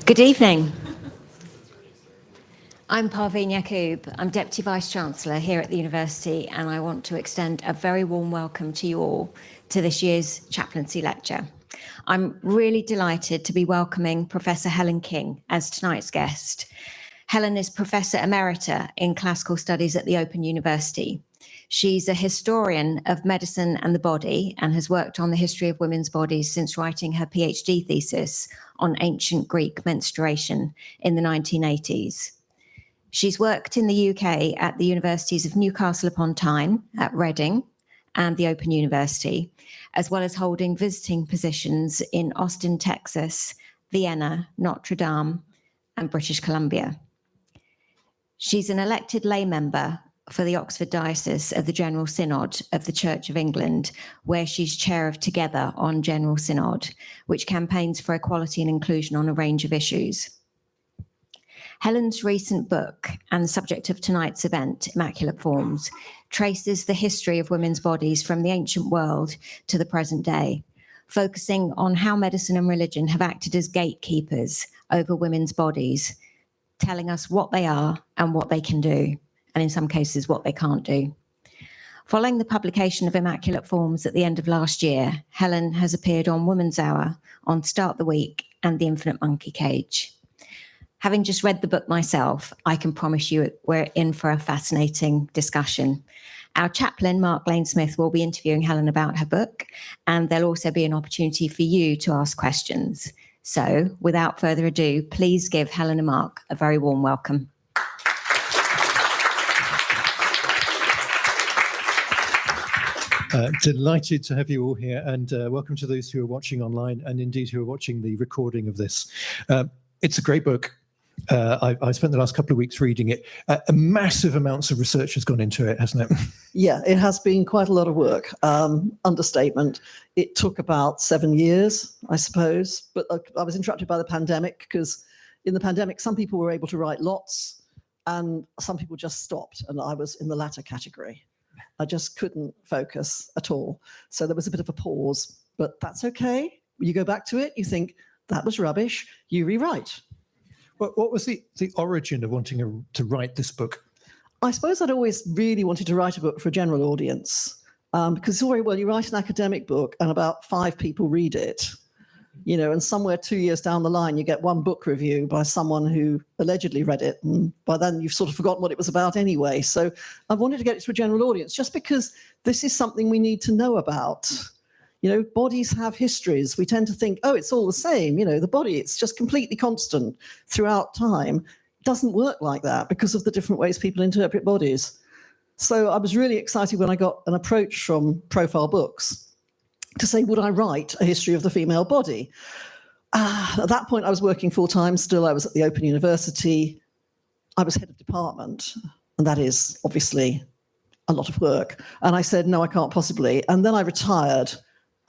Good evening. I'm Parveen Yaqub. I'm Deputy Vice-Chancellor here at the University, and I want to extend a very warm welcome to you all to this year's Chaplaincy Lecture. I'm really delighted to be welcoming Professor Helen King as tonight's guest. Helen is Professor Emerita in Classical Studies at the Open University. She's a historian of medicine and the body and has worked on the history of women's bodies since writing her PhD thesis on ancient Greek menstruation in the 1980s. She's worked in the UK at the universities of Newcastle upon Tyne, at Reading, and the Open University, as well as holding visiting positions in Austin, Texas, Vienna, Notre Dame, and British Columbia. She's an elected lay member for the Oxford Diocese of the General Synod of the Church of England, where she's chair of Together on General Synod, which campaigns for equality and inclusion on a range of issues. Helen's recent book and the subject of tonight's event, Immaculate Forms, traces the history of women's bodies from the ancient world to the present day, focusing on how medicine and religion have acted as gatekeepers over women's bodies, telling us what they are and what they can do, and in some cases what they can't do. Following the publication of Immaculate Forms at the end of last year, Helen has appeared on Woman's Hour, on Start the Week, and The Infinite Monkey Cage. Having just read the book myself, I can promise you we're in for a fascinating discussion. Our chaplain, Mark Laynesmith, will be interviewing Helen about her book, and there'll also be an opportunity for you to ask questions. So, without further ado, please give Helen and Mark a very warm welcome. Delighted to have you all here, and welcome to those who are watching online and indeed who are watching the recording of this. It's a great book. I spent the last couple of weeks reading it. Massive amounts of research has gone into it, hasn't it? Yeah, it has been quite a lot of work. Understatement. It took about 7 years, I suppose, but I was interrupted by the pandemic, because in the pandemic, some people were able to write lots and some people just stopped, and I was in the latter category. I just couldn't focus at all. So there was a bit of a pause, but that's okay. You go back to it, you think, that was rubbish, you rewrite. What was the origin of wanting to write this book? I suppose I'd always really wanted to write a book for a general audience, because it's all very well, you write an academic book and about 5 people read it, you know, and somewhere 2 years down the line, you get one book review by someone who allegedly read it, and by then you've sort of forgotten what it was about anyway. So I wanted to get it to a general audience, just because this is something we need to know about. You know, bodies have histories. We tend to think, oh, it's all the same. You know, the body, it's just completely constant throughout time. It doesn't work like that because of the different ways people interpret bodies. So I was really excited when I got an approach from Profile Books to say, would I write a history of the female body? At that point, I was working full-time still. I was at the Open University. I was head of department, and that is obviously a lot of work. And I said, no, I can't possibly. And then I retired.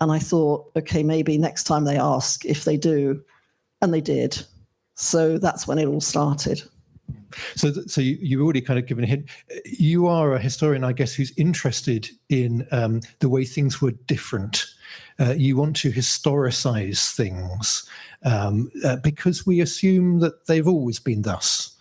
And I thought, okay, maybe next time they ask if they do, and they did. So that's when it all started. So you've already kind of given a hint. You are a historian, I guess, who's interested in the way things were different. You want to historicize things because we assume that they've always been thus.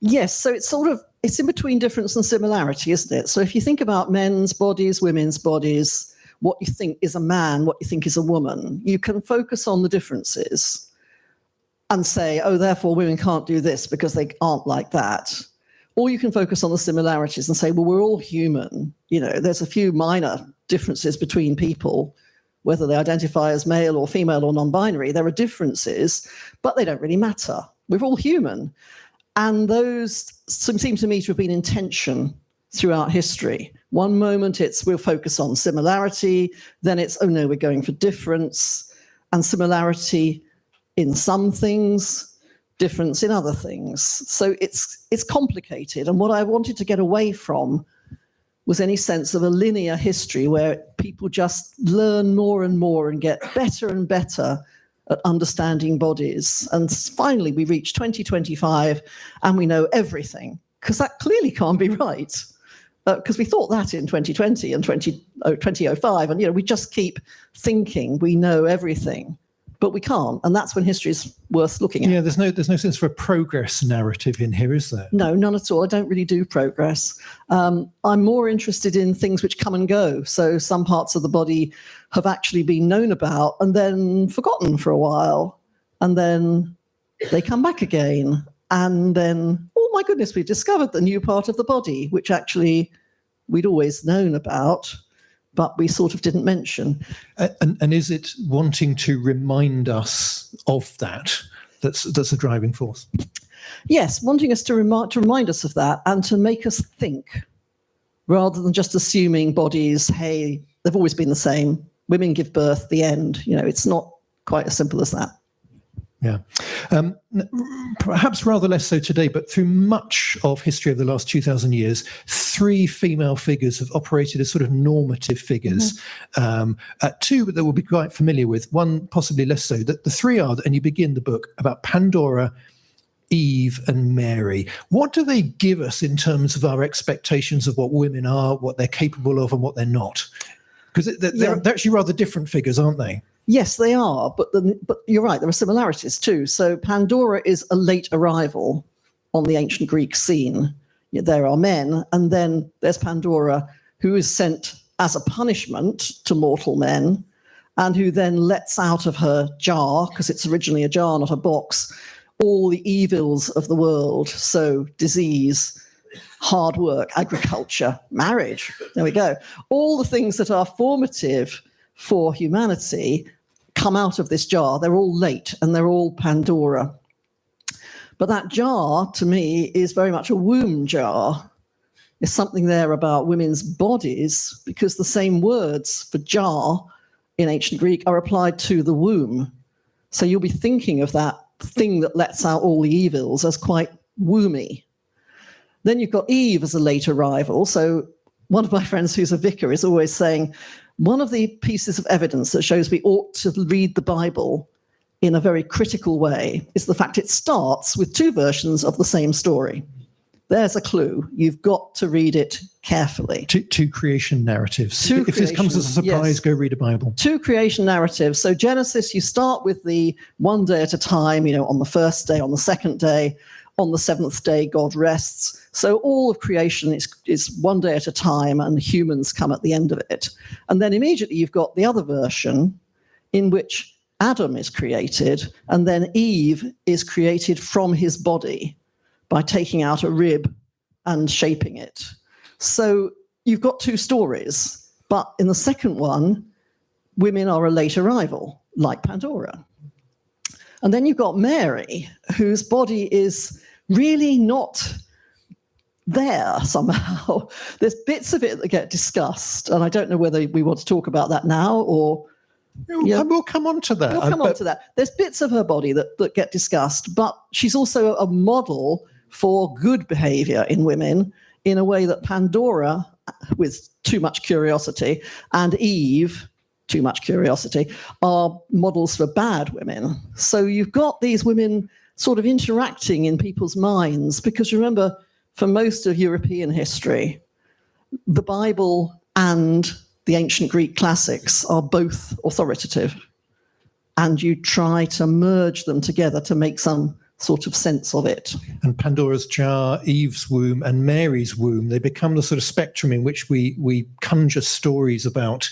Yes, so it's in between difference and similarity, isn't it? So if you think about men's bodies, women's bodies, what you think is a man, what you think is a woman, you can focus on the differences and say, oh, therefore women can't do this because they aren't like that. Or you can focus on the similarities and say, well, we're all human. You know, there's a few minor differences between people, whether they identify as male or female or non-binary. There are differences, but they don't really matter. We're all human. And those seem to me to have been in tension throughout history. One moment we'll focus on similarity, then it's, oh no, we're going for difference, and similarity in some things, difference in other things. So it's complicated. And what I wanted to get away from was any sense of a linear history where people just learn more and more and get better and better at understanding bodies. And finally, we reach 2025 and we know everything, because that clearly can't be right. Because we thought that in 2020 and 2005, and we just keep thinking we know everything. But we can't, and that's when history is worth looking at. Yeah, there's no sense for a progress narrative in here, is there? No, none at all. I don't really do progress. I'm more interested in things which come and go. So some parts of the body have actually been known about and then forgotten for a while, and then they come back again. And then, oh my goodness, we've discovered the new part of the body, which actually we'd always known about, but we sort of didn't mention. And is it wanting to remind us of that's a driving force? Yes, wanting us to remind us of that and to make us think, rather than just assuming bodies, hey, they've always been the same. Women give birth, the end. It's not quite as simple as that. Yeah. Perhaps rather less so today, but through much of history of the last 2,000 years, 3 female figures have operated as sort of normative figures. Mm-hmm. 2 that we'll be quite familiar with, one possibly less so. The 3 are, and you begin the book, about Pandora, Eve and Mary. What do they give us in terms of our expectations of what women are, what they're capable of and what they're not? Because they're actually rather different figures, aren't they? Yes, they are, but you're right, there are similarities too. So Pandora is a late arrival on the ancient Greek scene. There are men, and then there's Pandora, who is sent as a punishment to mortal men, and who then lets out of her jar, because it's originally a jar, not a box, all the evils of the world. So disease, hard work, agriculture, marriage, there we go. All the things that are formative for humanity come out of this jar. They're all late and they're all Pandora. But that jar, to me, is very much a womb jar. There's something there about women's bodies, because the same words for jar in ancient Greek are applied to the womb. So you'll be thinking of that thing that lets out all the evils as quite womby. Then you've got Eve as a late arrival. So one of my friends who's a vicar is always saying, one of the pieces of evidence that shows we ought to read the Bible in a very critical way is the fact it starts with 2 versions of the same story. There's a clue. You've got to read it carefully. 2 creation narratives. If this comes as a surprise, yes. Go read a Bible. 2 creation narratives. So Genesis, you start with the one day at a time, on the first day, on the second day, on the 7th day, God rests. So all of creation is one day at a time, and humans come at the end of it. And then immediately you've got the other version in which Adam is created, and then Eve is created from his body by taking out a rib and shaping it. So you've got 2 stories, but in the second one, women are a late arrival, like Pandora. And then you've got Mary, whose body is really not there somehow. There's bits of it that get discussed, and I don't know whether we want to talk about that now or... We'll come on to that. We'll come on to that. There's bits of her body that get discussed, but she's also a model for good behavior in women in a way that Pandora, with too much curiosity, and Eve, too much curiosity, are models for bad women. So you've got these women sort of interacting in people's minds, because remember, for most of European history, the Bible and the ancient Greek classics are both authoritative, and you try to merge them together to make some sort of sense of it. And Pandora's jar, Eve's womb, and Mary's womb, they become the sort of spectrum in which we conjure stories about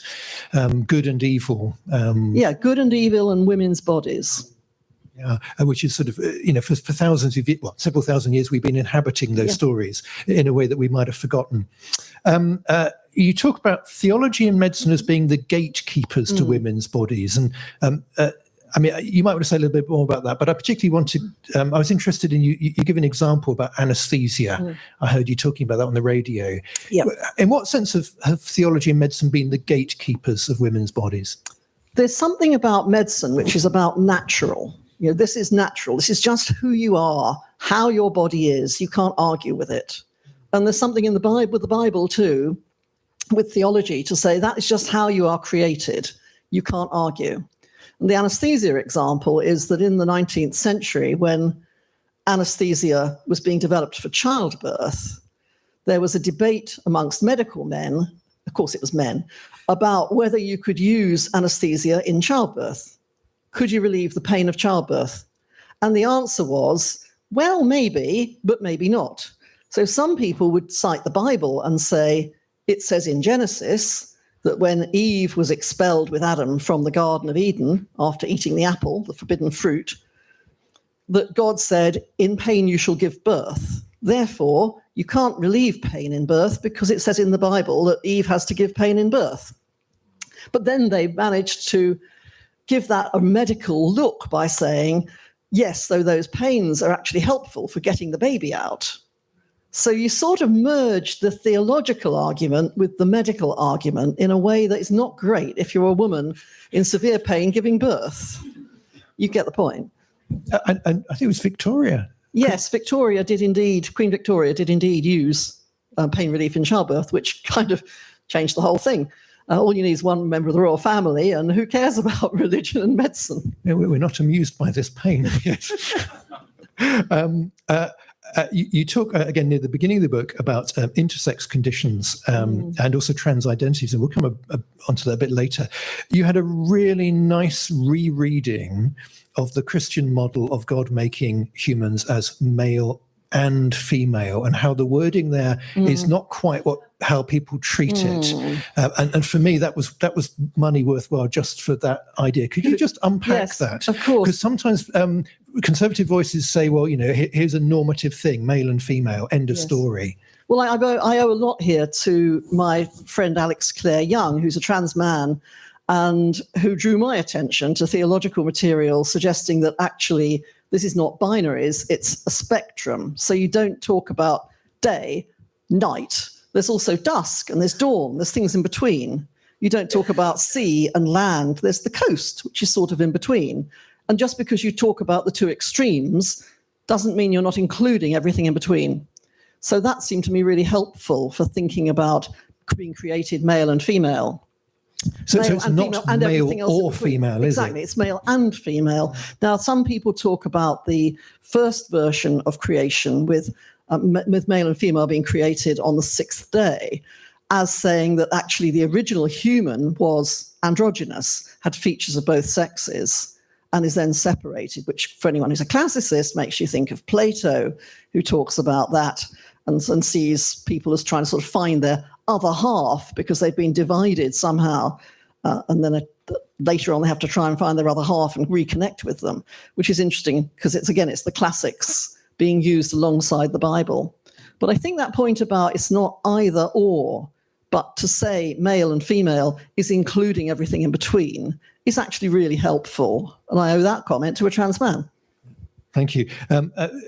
good and evil. Good and evil and women's bodies. Yeah, which is sort of, for thousands of years, several thousand years, we've been inhabiting those stories in a way that we might have forgotten. You talk about theology and medicine as being the gatekeepers to women's bodies. And you might want to say a little bit more about that, but I particularly wanted, I was interested in you give an example about anesthesia. I heard you talking about that on the radio. Yep. In what sense have theology and medicine been the gatekeepers of women's bodies? There's something about medicine which is about natural. This is natural. This is just who you are, how your body is. You can't argue with it. And there's something in the Bible, with the Bible too, with theology, to say that is just how you are created. You can't argue. And the anesthesia example is that in the 19th century, when anesthesia was being developed for childbirth, there was a debate amongst medical men, of course it was men, about whether you could use anesthesia in childbirth. could you relieve the pain of childbirth? And the answer was, well, maybe, but maybe not. So some people would cite the Bible and say, it says in Genesis that when Eve was expelled with Adam from the Garden of Eden after eating the apple, the forbidden fruit, that God said, in pain you shall give birth. Therefore, you can't relieve pain in birth because it says in the Bible that Eve has to give pain in birth. But then they managed to give that a medical look by saying, yes, though those pains are actually helpful for getting the baby out. So you sort of merge the theological argument with the medical argument in a way that is not great if you're a woman in severe pain giving birth. You get the point. And I think it was Victoria. Yes, Victoria did indeed, Queen Victoria did indeed use pain relief in childbirth, which kind of changed the whole thing. All you need is one member of the royal family, and who cares about religion and medicine? We're not amused by this pain. You talk, again, near the beginning of the book about intersex conditions and also trans identities, and we'll come onto that a bit later. You had a really nice rereading of the Christian model of God making humans as male and female, and how the wording there is not quite how people treat it. And for me, that was money worthwhile just for that idea. Could you just unpack that? Of course. Because sometimes conservative voices say, well, here's a normative thing, male and female, end of story. Well, I owe a lot here to my friend Alex Clare Young, who's a trans man, and who drew my attention to theological material suggesting that actually this is not binaries, it's a spectrum. So you don't talk about day, night. There's also dusk and there's dawn. There's things in between. You don't talk about sea and land. There's the coast, which is sort of in between. And just because you talk about the two extremes doesn't mean you're not including everything in between. So that seemed to me really helpful for thinking about being created male and female. So it's not male or female, is it? Exactly, it's male and female. Now, some people talk about the first version of creation with male and female being created on the sixth day as saying that actually the original human was androgynous, had features of both sexes, and is then separated, which for anyone who's a classicist makes you think of Plato, who talks about that and sees people as trying to sort of find their other half because they've been divided somehow. And then later on they have to try and find their other half and reconnect with them, which is interesting because it's the classics being used alongside the Bible. But I think that point about it's not either or, but to say male and female is including everything in between is actually really helpful. And I owe that comment to a trans man. Thank you.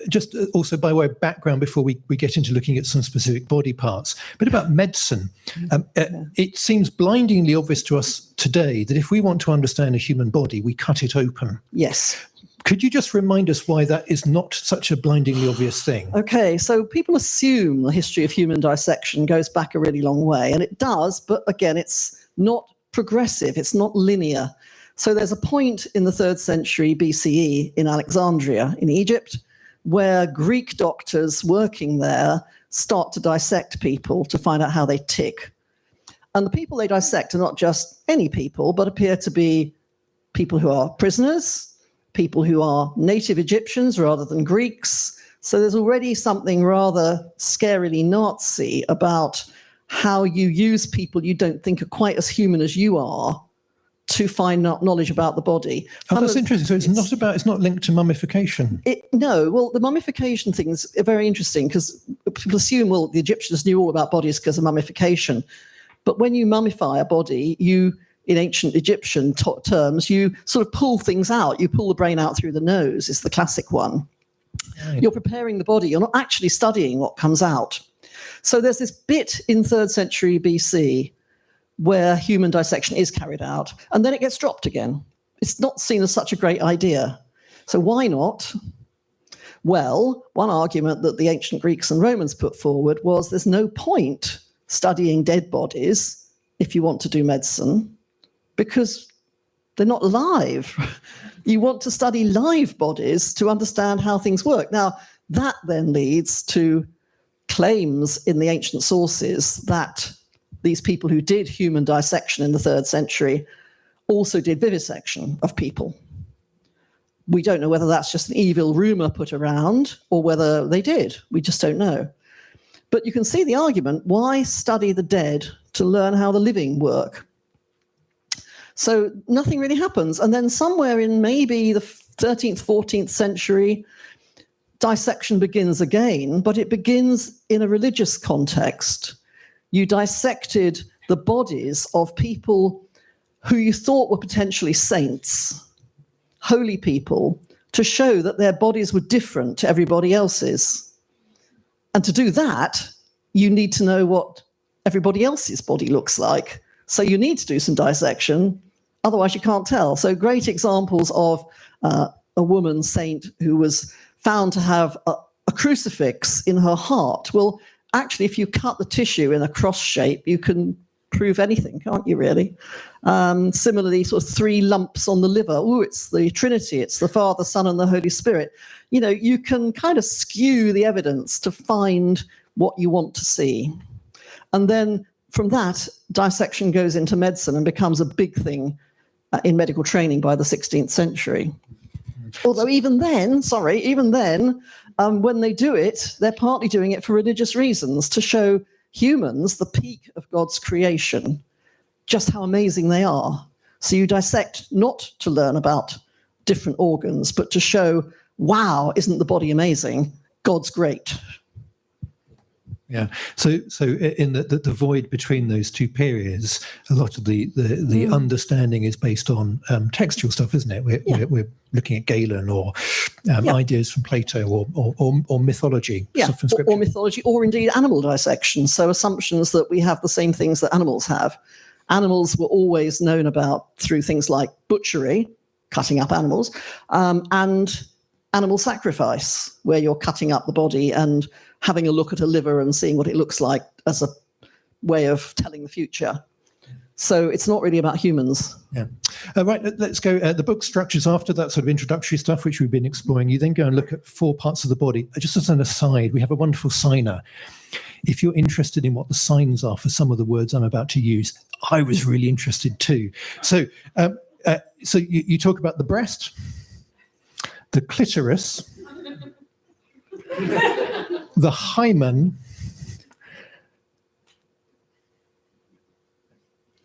Just also by way of background before we get into looking at some specific body parts, a bit about medicine. It seems blindingly obvious to us today that if we want to understand a human body, we cut it open. Yes. Could you just remind us why that is not such a blindingly obvious thing? Okay, so people assume the history of human dissection goes back a really long way, and it does, but again, it's not progressive, it's not linear. So there's a point in the 3rd century BCE in Alexandria in Egypt where Greek doctors working there start to dissect people to find out how they tick. And the people they dissect are not just any people, but appear to be people who are prisoners, people who are native Egyptians rather than Greeks. So there's already something rather scarily Nazi about how you use people you don't think are quite as human as you are to find out knowledge about the body. Oh, that's interesting. So it's not linked to mummification. No, well, the mummification things are very interesting because people assume, well, the Egyptians knew all about bodies because of mummification. But when you mummify a body, in ancient Egyptian terms, you sort of pull things out. You pull the brain out through the nose, is the classic one. Right. You're preparing the body. You're not actually studying what comes out. So there's this bit in 3rd century BC where human dissection is carried out, and then it gets dropped again. It's not seen as such a great idea. So why not? Well, one argument that the ancient Greeks and Romans put forward was there's no point studying dead bodies if you want to do medicine because they're not alive. You want to study live bodies to understand how things work. Now, that then leads to claims in the ancient sources that these people who did human dissection in the 3rd century also did vivisection of people. We don't know whether that's just an evil rumor put around or whether they did. We just don't know. But you can see the argument, why study the dead to learn how the living work? So nothing really happens. And then somewhere in maybe the 13th, 14th century, dissection begins again, but it begins in a religious context. You dissected the bodies of people who you thought were potentially saints, holy people, to show that their bodies were different to everybody else's. And to do that, you need to know what everybody else's body looks like. So you need to do some dissection, otherwise you can't tell. So great examples of a woman saint who was found to have a crucifix in her heart. Well, actually, if you cut the tissue in a cross shape, you can prove anything, can't you, really? Similarly, sort of 3 lumps on the liver. Oh, it's the Trinity. It's the Father, Son, and the Holy Spirit. You know, you can kind of skew the evidence to find what you want to see. And then from that, dissection goes into medicine and becomes a big thing in medical training by the 16th century. Although even then, when they do it, they're partly doing it for religious reasons, to show humans the peak of God's creation, just how amazing they are. So you dissect not to learn about different organs, but to show, wow, isn't the body amazing? God's great. Yeah. So in the void between those two periods, a lot of the understanding is based on textual stuff, isn't it? We're looking at Galen or ideas from Plato or mythology. Yeah, Stuff from scripture. or mythology, or indeed animal dissection. So assumptions that we have the same things that animals have. Animals were always known about through things like butchery, cutting up animals, and animal sacrifice, where you're cutting up the body and having a look at a liver and seeing what it looks like as a way of telling the future. So it's not really about humans. Yeah. Right, let's go. The book structures after that sort of introductory stuff, which we've been exploring. You then go and look at 4 parts of the body. Just as an aside, we have a wonderful signer. If you're interested in what the signs are for some of the words I'm about to use, I was really interested too. So you talk about the breast, the clitoris, the hymen,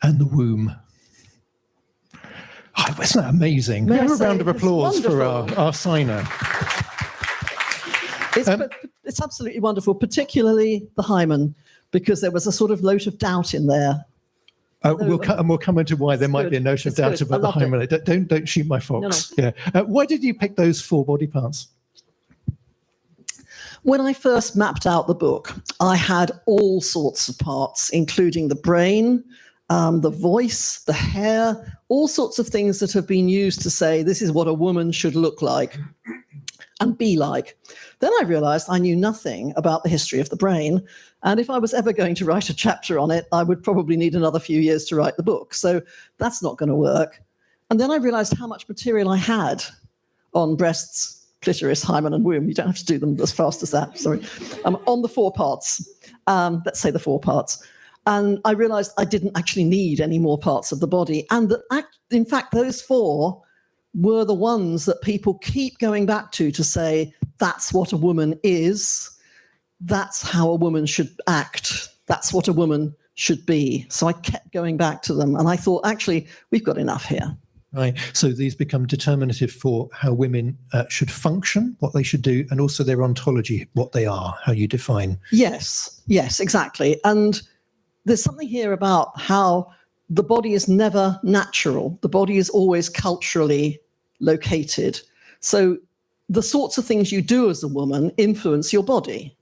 and the womb. Oh, isn't that amazing? Give a round of applause for our signer. It's absolutely wonderful, particularly the hymen, because there was a sort of note of doubt in there. We'll come into why there might be a note of doubt about the hymen. Don't shoot my fox. No. Yeah. Why did you pick those 4 body parts? When I first mapped out the book, I had all sorts of parts, including the brain, the voice, the hair, all sorts of things that have been used to say this is what a woman should look like and be like. Then I realized I knew nothing about the history of the brain. And if I was ever going to write a chapter on it, I would probably need another few years to write the book. So that's not going to work. And then I realized how much material I had on breasts, clitoris, hymen, and womb. You don't have to do them as fast as that, sorry. On the 4 parts, let's say the 4 parts. And I realized I didn't actually need any more parts of the body. And that, in fact, those 4 were the ones that people keep going back to say, that's what a woman is. That's how a woman should act. That's what a woman should be. So I kept going back to them. And I thought, actually, we've got enough here. Right. So these become determinative for how women should function, what they should do, and also their ontology, what they are, how you define. Yes, exactly. And there's something here about how the body is never natural. The body is always culturally located. So the sorts of things you do as a woman influence your body.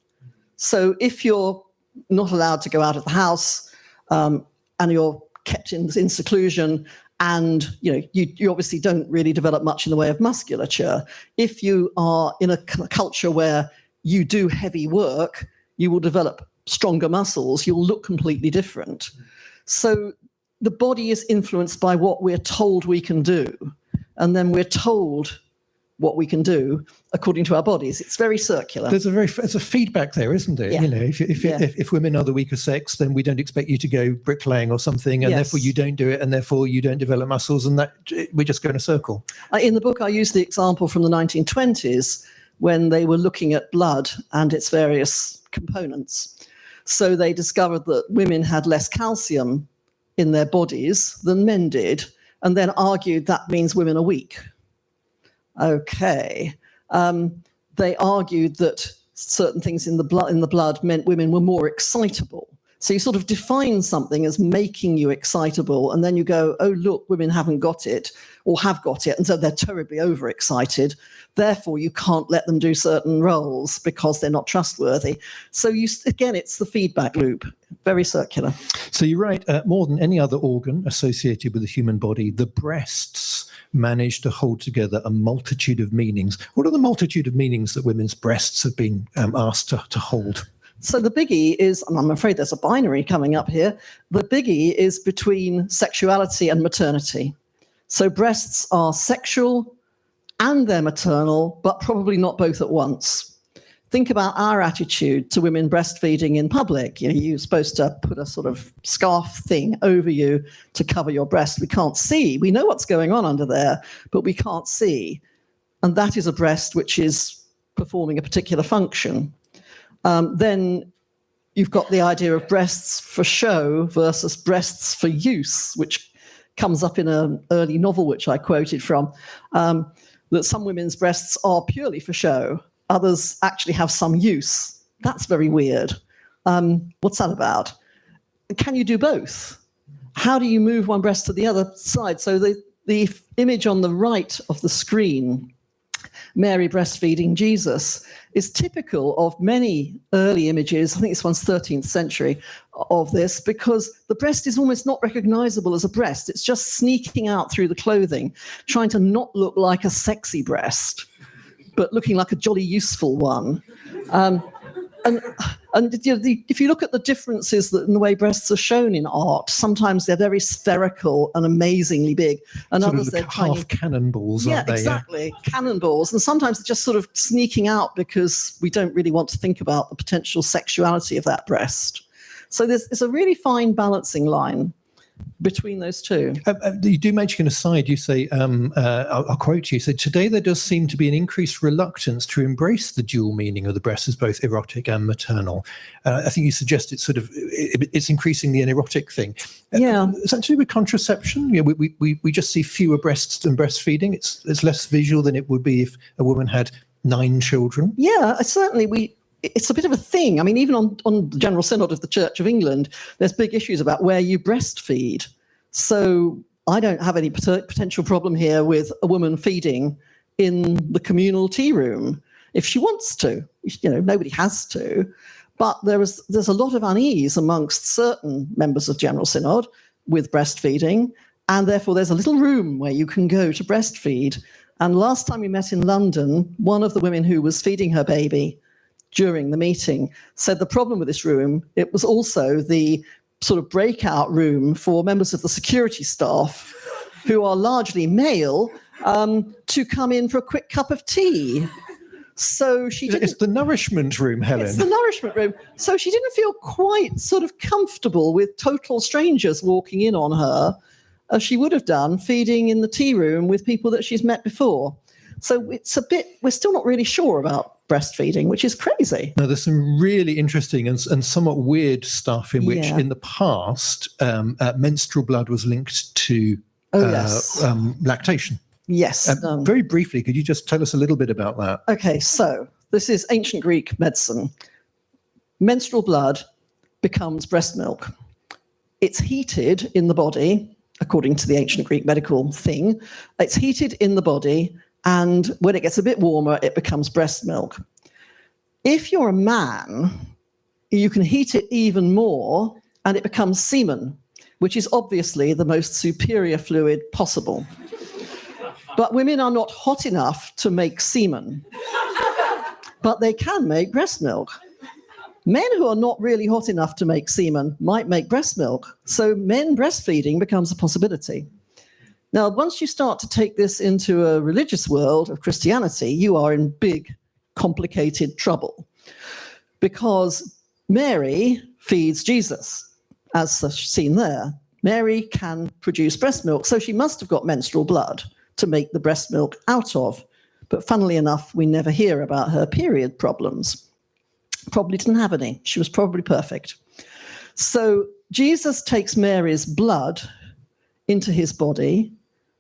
So if you're not allowed to go out of the house and you're kept in seclusion, and you obviously don't really develop much in the way of musculature. If you are in a culture where you do heavy work, you will develop stronger muscles. You'll look completely different. So the body is influenced by what we're told we can do. And then we're told what we can do according to our bodies. It's very circular. There's a feedback there, isn't there? Yeah. You know, if women are the weaker sex, then we don't expect you to go bricklaying or something, and therefore you don't do it, and therefore you don't develop muscles, and that we just go in a circle. In the book, I use the example from the 1920s when they were looking at blood and its various components. So they discovered that women had less calcium in their bodies than men did, and then argued that means women are weak. Okay. They argued that certain things in the blood meant women were more excitable. So you sort of define something as making you excitable, and then you go, oh, look, women haven't got it or have got it, and so they're terribly overexcited. Therefore, you can't let them do certain roles because they're not trustworthy. So again, it's the feedback loop, very circular. So you write, more than any other organ associated with the human body, the breasts manage to hold together a multitude of meanings. What are the multitude of meanings that women's breasts have been asked to hold? So the biggie is, and I'm afraid there's a binary coming up here, the biggie is between sexuality and maternity. So breasts are sexual and they're maternal, but probably not both at once. Think about our attitude to women breastfeeding in public. You know, you're supposed to put a sort of scarf thing over you to cover your breast. We can't see. We know what's going on under there, but we can't see. And that is a breast which is performing a particular function. Then you've got the idea of breasts for show versus breasts for use, which comes up in an early novel which I quoted from, that some women's breasts are purely for show. Others actually have some use. That's very weird. What's that about? Can you do both? How do you move one breast to the other side? So the image on the right of the screen, Mary breastfeeding Jesus, is typical of many early images. I think this one's 13th century of this, because the breast is almost not recognizable as a breast. It's just sneaking out through the clothing, trying to not look like a sexy breast, but looking like a jolly useful one. And you know, if you look at the differences in the way breasts are shown in art, sometimes they're very spherical and amazingly big, and sort others of they're tiny. half cannonballs, aren't they? Yeah, exactly, cannonballs. And sometimes they're just sort of sneaking out because we don't really want to think about the potential sexuality of that breast. So there's a really fine balancing line between those two. You do mention aside, you say, I'll quote you, you said, today there does seem to be an increased reluctance to embrace the dual meaning of the breast as both erotic and maternal. I think you suggest it's sort of, it's increasingly an erotic thing. Yeah. Is that to do with contraception? You know, we just see fewer breasts than breastfeeding. It's less visual than it would be if a woman had 9 children. Yeah, certainly it's a bit of a thing. I mean, even on the General Synod of the Church of England, there's big issues about where you breastfeed. So I don't have any potential problem here with a woman feeding in the communal tea room if she wants to. You know, nobody has to. But there's a lot of unease amongst certain members of General Synod with breastfeeding, and therefore there's a little room where you can go to breastfeed. And last time we met in London, one of the women who was feeding her baby during the meeting said the problem with this room, it was also the sort of breakout room for members of the security staff who are largely male to come in for a quick cup of tea. So she didn't. It's the nourishment room, Helen. It's the nourishment room. So she didn't feel quite sort of comfortable with total strangers walking in on her, as she would have done feeding in the tea room with people that she's met before. So it's a bit, we're still not really sure about breastfeeding, which is crazy. Now, there's some really interesting and somewhat weird stuff in which, in the past, menstrual blood was linked to lactation. Yes. Very briefly, could you just tell us a little bit about that? Okay, so this is ancient Greek medicine. Menstrual blood becomes breast milk. It's heated in the body, according to the ancient Greek medical thing. It's heated in the body, and when it gets a bit warmer, it becomes breast milk. If you're a man, you can heat it even more, and it becomes semen, which is obviously the most superior fluid possible. But women are not hot enough to make semen, but they can make breast milk. Men who are not really hot enough to make semen might make breast milk, so men breastfeeding becomes a possibility. Now, once you start to take this into a religious world of Christianity, you are in big, complicated trouble, because Mary feeds Jesus, as seen there. Mary can produce breast milk, so she must have got menstrual blood to make the breast milk out of. But funnily enough, we never hear about her period problems. Probably didn't have any. She was probably perfect. So Jesus takes Mary's blood into his body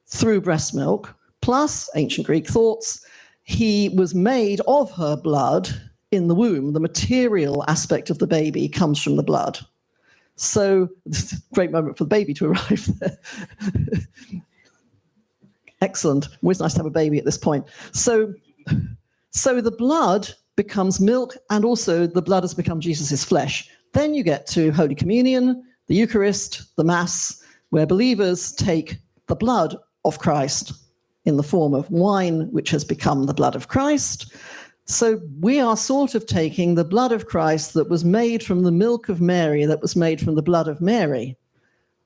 through breast milk, plus ancient Greek thoughts. He was made of her blood in the womb. The material aspect of the baby comes from the blood. So, great moment for the baby to arrive there. Excellent. Always nice to have a baby at this point. So the blood becomes milk, and also the blood has become Jesus' flesh. Then you get to Holy Communion, the Eucharist, the Mass, where believers take the blood of Christ in the form of wine, which has become the blood of Christ. So we are sort of taking the blood of Christ that was made from the milk of Mary, that was made from the blood of Mary.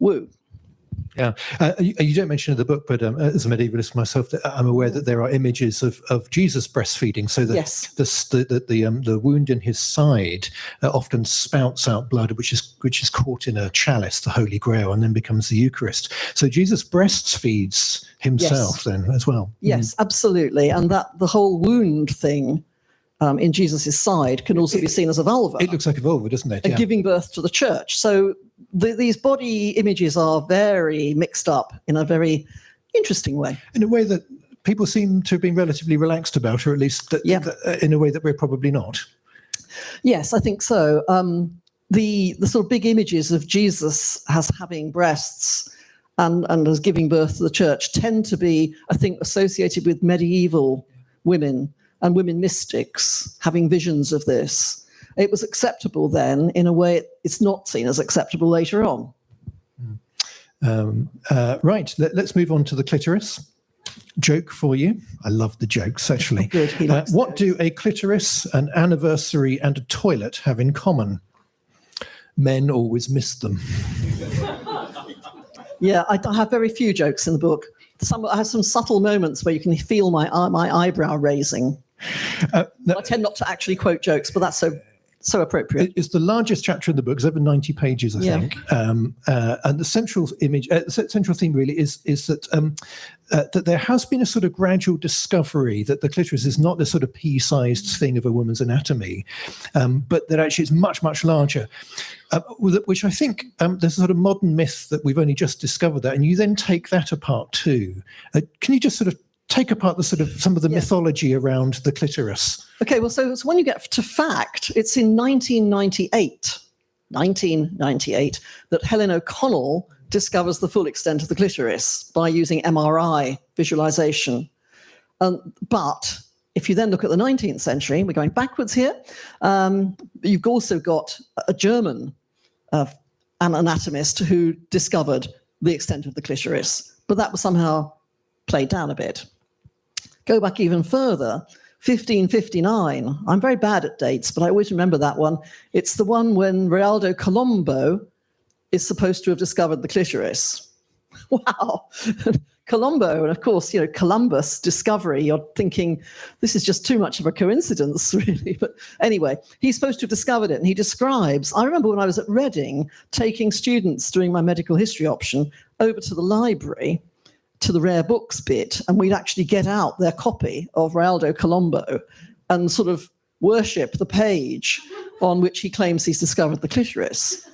Woo. Yeah, you don't mention in the book, but as a medievalist myself, I'm aware that there are images of Jesus breastfeeding. So that Yes. the wound in his side often spouts out blood, which is caught in a chalice, the Holy Grail, and then becomes the Eucharist. So Jesus breastfeeds himself then as well. Yes, absolutely, and that the whole wound thing in Jesus' side can also be seen as a vulva. It looks like a vulva, doesn't it? And giving birth to the church. So these body images are very mixed up in a very interesting way. In a way that people seem to have been relatively relaxed about, or at least in a way that we're probably not. Yes, I think so. The sort of big images of Jesus as having breasts and as giving birth to the church tend to be, I think, associated with medieval women and women mystics having visions of this. It was acceptable then in a way it's not seen as acceptable later on. Right, let's move on to the clitoris. Joke for you. I love the jokes, actually. Good, he likes what do a clitoris, an anniversary, and a toilet have in common? Men always miss them. Yeah, I have very few jokes in the book. I have some subtle moments where you can feel my eyebrow raising. I tend not to actually quote jokes, but that's so appropriate. It's the largest chapter in the book. It's over 90 pages, I think. And the central theme really is that that there has been a sort of gradual discovery that the clitoris is not this sort of pea-sized thing of a woman's anatomy, but that actually it's much, much larger, which I think there's a sort of modern myth that we've only just discovered that, and you then take that apart too. Can you just sort of take apart the sort of some of the mythology around the clitoris? Okay, well, so when you get to fact, it's in 1998 that Helen O'Connell discovers the full extent of the clitoris by using MRI visualization. But if you then look at the 19th century, we're going backwards here, you've also got a German an anatomist who discovered the extent of the clitoris, but that was somehow played down a bit. Go back even further, 1559. I'm very bad at dates, but I always remember that one. It's the one when Realdo Colombo is supposed to have discovered the clitoris. Wow. Colombo, and of course, Columbus discovery, you're thinking this is just too much of a coincidence, really. But anyway, he's supposed to have discovered it, and he describes, I remember when I was at Reading, taking students doing my medical history option over to the library, to the rare books bit, and we'd actually get out their copy of Realdo Colombo and sort of worship the page on which he claims he's discovered the clitoris.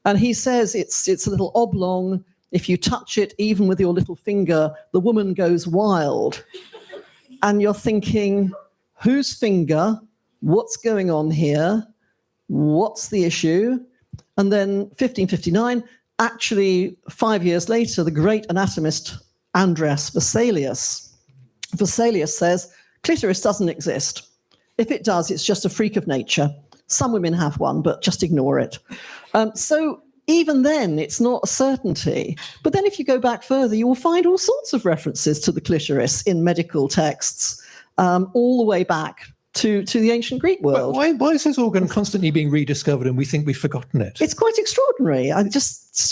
And he says it's a little oblong. If you touch it, even with your little finger, the woman goes wild. And you're thinking, whose finger? What's going on here? What's the issue? And then 1559, actually 5 years later, the great anatomist Andreas Vesalius says, clitoris doesn't exist. If it does, it's just a freak of nature. Some women have one, but just ignore it. So even then, it's not a certainty. But then if you go back further, you will find all sorts of references to the clitoris in medical texts, all the way back to the ancient Greek world. Why is this organ constantly being rediscovered and we think we've forgotten it? It's quite extraordinary.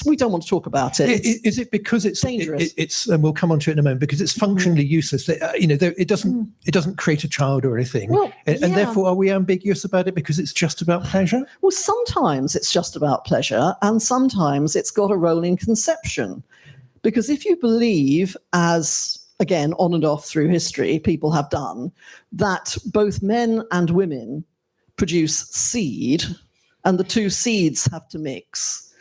We don't want to talk about it. Is it because it's dangerous? It's and we'll come on to it in a moment, because it's functionally useless. It doesn't create a child or anything. Well, and therefore, are we ambiguous about it because it's just about pleasure? Well, sometimes it's just about pleasure, and sometimes it's got a role in conception. Because if you believe, as again, on and off through history, people have done, that both men and women produce seed, and the two seeds have to mix.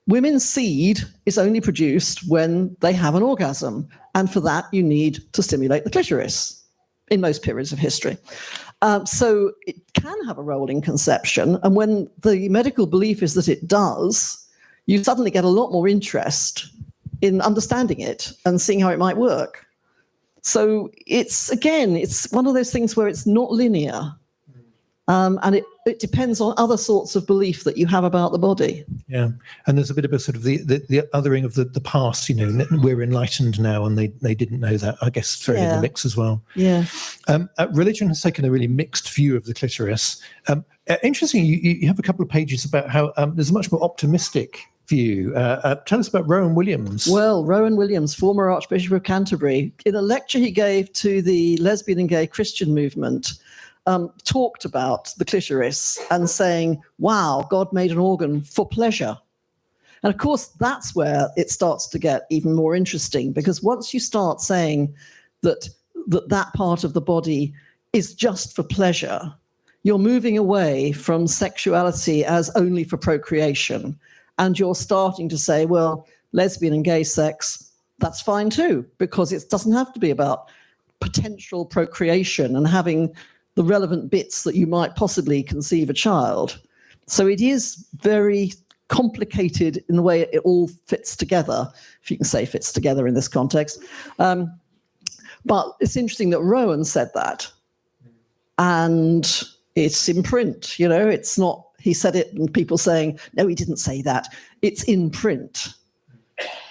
Women's seed is only produced when they have an orgasm, and for that you need to stimulate the clitoris in most periods of history. So it can have a role in conception, and when the medical belief is that it does, you suddenly get a lot more interest in understanding it and seeing how it might work. So it's one of those things where it's not linear, and it depends on other sorts of belief that you have about the body. Yeah, and there's a bit of a sort of the othering of the past. We're enlightened now, and they didn't know that. I guess thrown in the mix as well. Yeah. Religion has taken a really mixed view of the clitoris. Interesting, you have a couple of pages about how there's a much more optimistic view. Tell us about Rowan Williams. Well, Rowan Williams, former Archbishop of Canterbury, in a lecture he gave to the lesbian and gay Christian movement, talked about the clitoris and saying, wow, God made an organ for pleasure. And of course, that's where it starts to get even more interesting, because once you start saying that part of the body is just for pleasure, you're moving away from sexuality as only for procreation. And you're starting to say, well, lesbian and gay sex, that's fine too, because it doesn't have to be about potential procreation and having the relevant bits that you might possibly conceive a child. So it is very complicated in the way it all fits together, if you can say fits together in this context. But it's interesting that Rowan said that. And it's in print, it's not, he said it and people saying, no, he didn't say that. It's in print.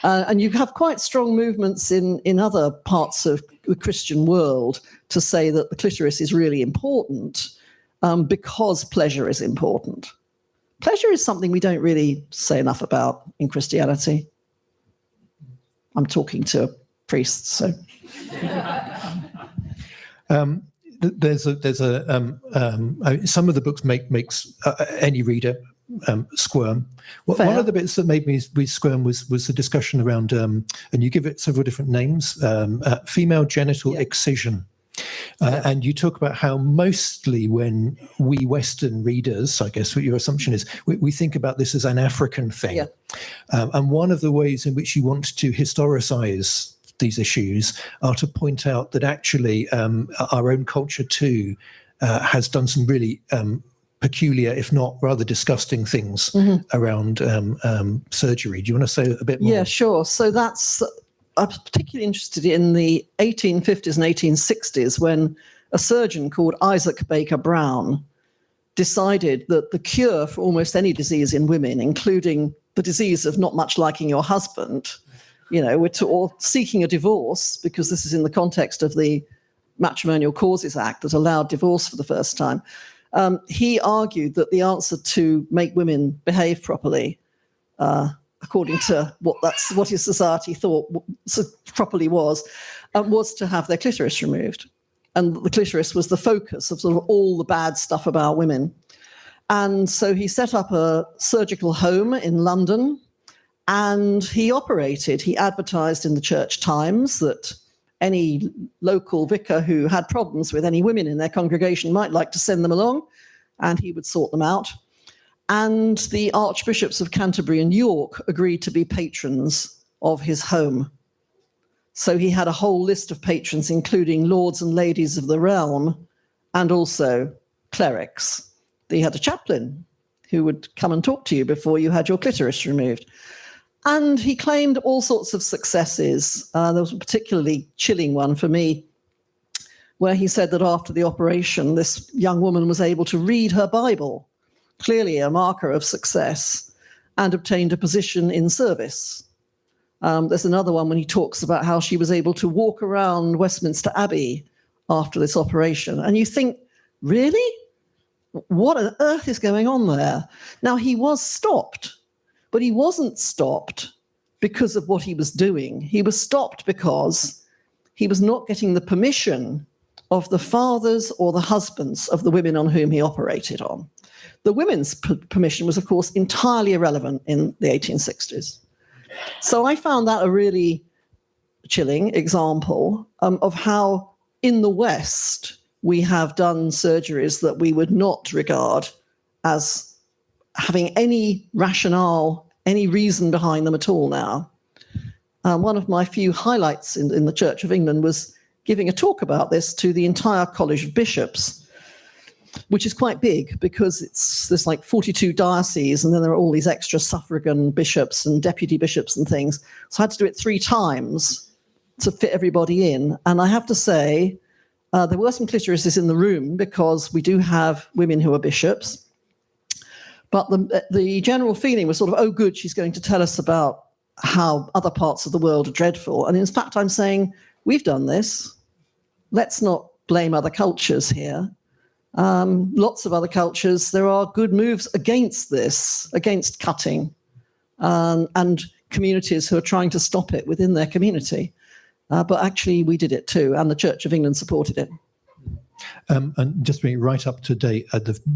And you have quite strong movements in other parts of the Christian world to say that the clitoris is really important because pleasure is important. Pleasure is something we don't really say enough about in Christianity. I'm talking to priests, so. There's some of the books makes any reader squirm. One of the bits that made me squirm was the discussion around, and you give it several different names, female genital excision. And you talk about how mostly when we Western readers, I guess what your assumption is, we think about this as an African thing. Yeah. And one of the ways in which you want to historicize these issues are to point out that actually our own culture too has done some really peculiar, if not rather disgusting things around surgery. Do you want to say a bit more? Yeah, sure. So I'm particularly interested in the 1850s and 1860s when a surgeon called Isaac Baker Brown decided that the cure for almost any disease in women, including the disease of not much liking your husband, or seeking a divorce, because this is in the context of the Matrimonial Causes Act that allowed divorce for the first time. He argued that the answer to make women behave properly, according to what his society thought properly was to have their clitoris removed. And the clitoris was the focus of sort of all the bad stuff about women. And so he set up a surgical home in London, and he advertised in the Church Times that any local vicar who had problems with any women in their congregation might like to send them along, and he would sort them out. And the Archbishops of Canterbury and York agreed to be patrons of his home. So he had a whole list of patrons, including lords and ladies of the realm, and also clerics. He had a chaplain who would come and talk to you before you had your clitoris removed. And he claimed all sorts of successes. There was a particularly chilling one for me, where he said that after the operation, this young woman was able to read her Bible, clearly a marker of success, and obtained a position in service. There's another one when he talks about how she was able to walk around Westminster Abbey after this operation. And you think, really? What on earth is going on there? Now, he was stopped, but he wasn't stopped because of what he was doing. He was stopped because he was not getting the permission of the fathers or the husbands of the women on whom he operated on. The women's permission was, of course, entirely irrelevant in the 1860s. So I found that a really chilling example of how in the West we have done surgeries that we would not regard as having any rationale, any reason behind them at all now. One of my few highlights in the Church of England was giving a talk about this to the entire College of Bishops, which is quite big because there's like 42 dioceses, and then there are all these extra suffragan bishops and deputy bishops and things. So I had to do it 3 times to fit everybody in. And I have to say, there were some clitorises in the room because we do have women who are bishops. But the general feeling was sort of, oh, good, she's going to tell us about how other parts of the world are dreadful. And in fact, I'm saying, we've done this. Let's not blame other cultures here. Lots of other cultures, there are good moves against this, against cutting, and communities who are trying to stop it within their community. But actually, we did it too, and the Church of England supported it. And just to bring it right up to date,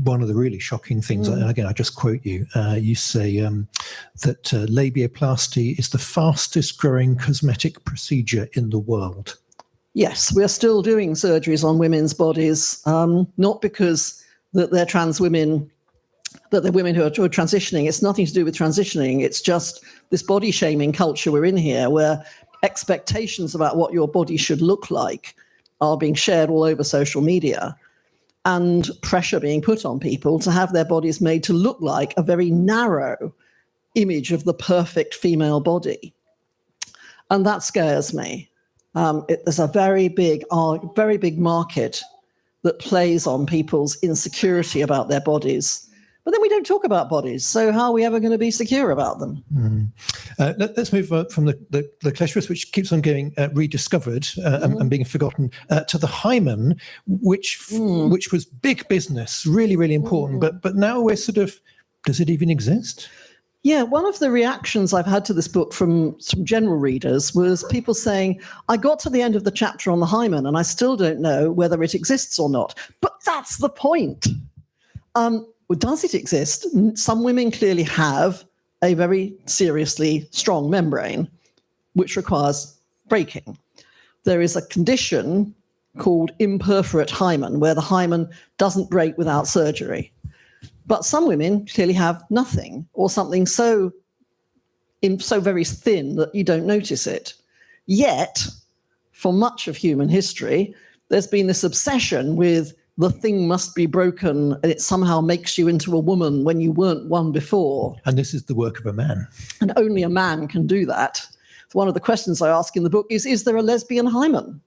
one of the really shocking things, and again, I just quote you, you say that labiaplasty is the fastest growing cosmetic procedure in the world. Yes, we're still doing surgeries on women's bodies, not because that they're trans women, that they're women who are transitioning. It's nothing to do with transitioning. It's just this body shaming culture we're in here, where expectations about what your body should look like are being shared all over social media, and pressure being put on people to have their bodies made to look like a very narrow image of the perfect female body. And that scares me. There's a very big market that plays on people's insecurity about their bodies. But then we don't talk about bodies, so how are we ever going to be secure about them? Let's move from the clitoris, which keeps on getting rediscovered and being forgotten, to the hymen, which was big business, really, really important. But now we're sort of, does it even exist? Yeah, one of the reactions I've had to this book from some general readers was people saying, I got to the end of the chapter on the hymen and I still don't know whether it exists or not. But that's the point. Does it exist? Some women clearly have a very seriously strong membrane, which requires breaking. There is a condition called imperforate hymen, where the hymen doesn't break without surgery. But some women clearly have nothing, or something so very thin that you don't notice it. Yet, for much of human history, there's been this obsession with the thing must be broken and it somehow makes you into a woman when you weren't one before. And this is the work of a man. And only a man can do that. One of the questions I ask in the book is there a lesbian hymen?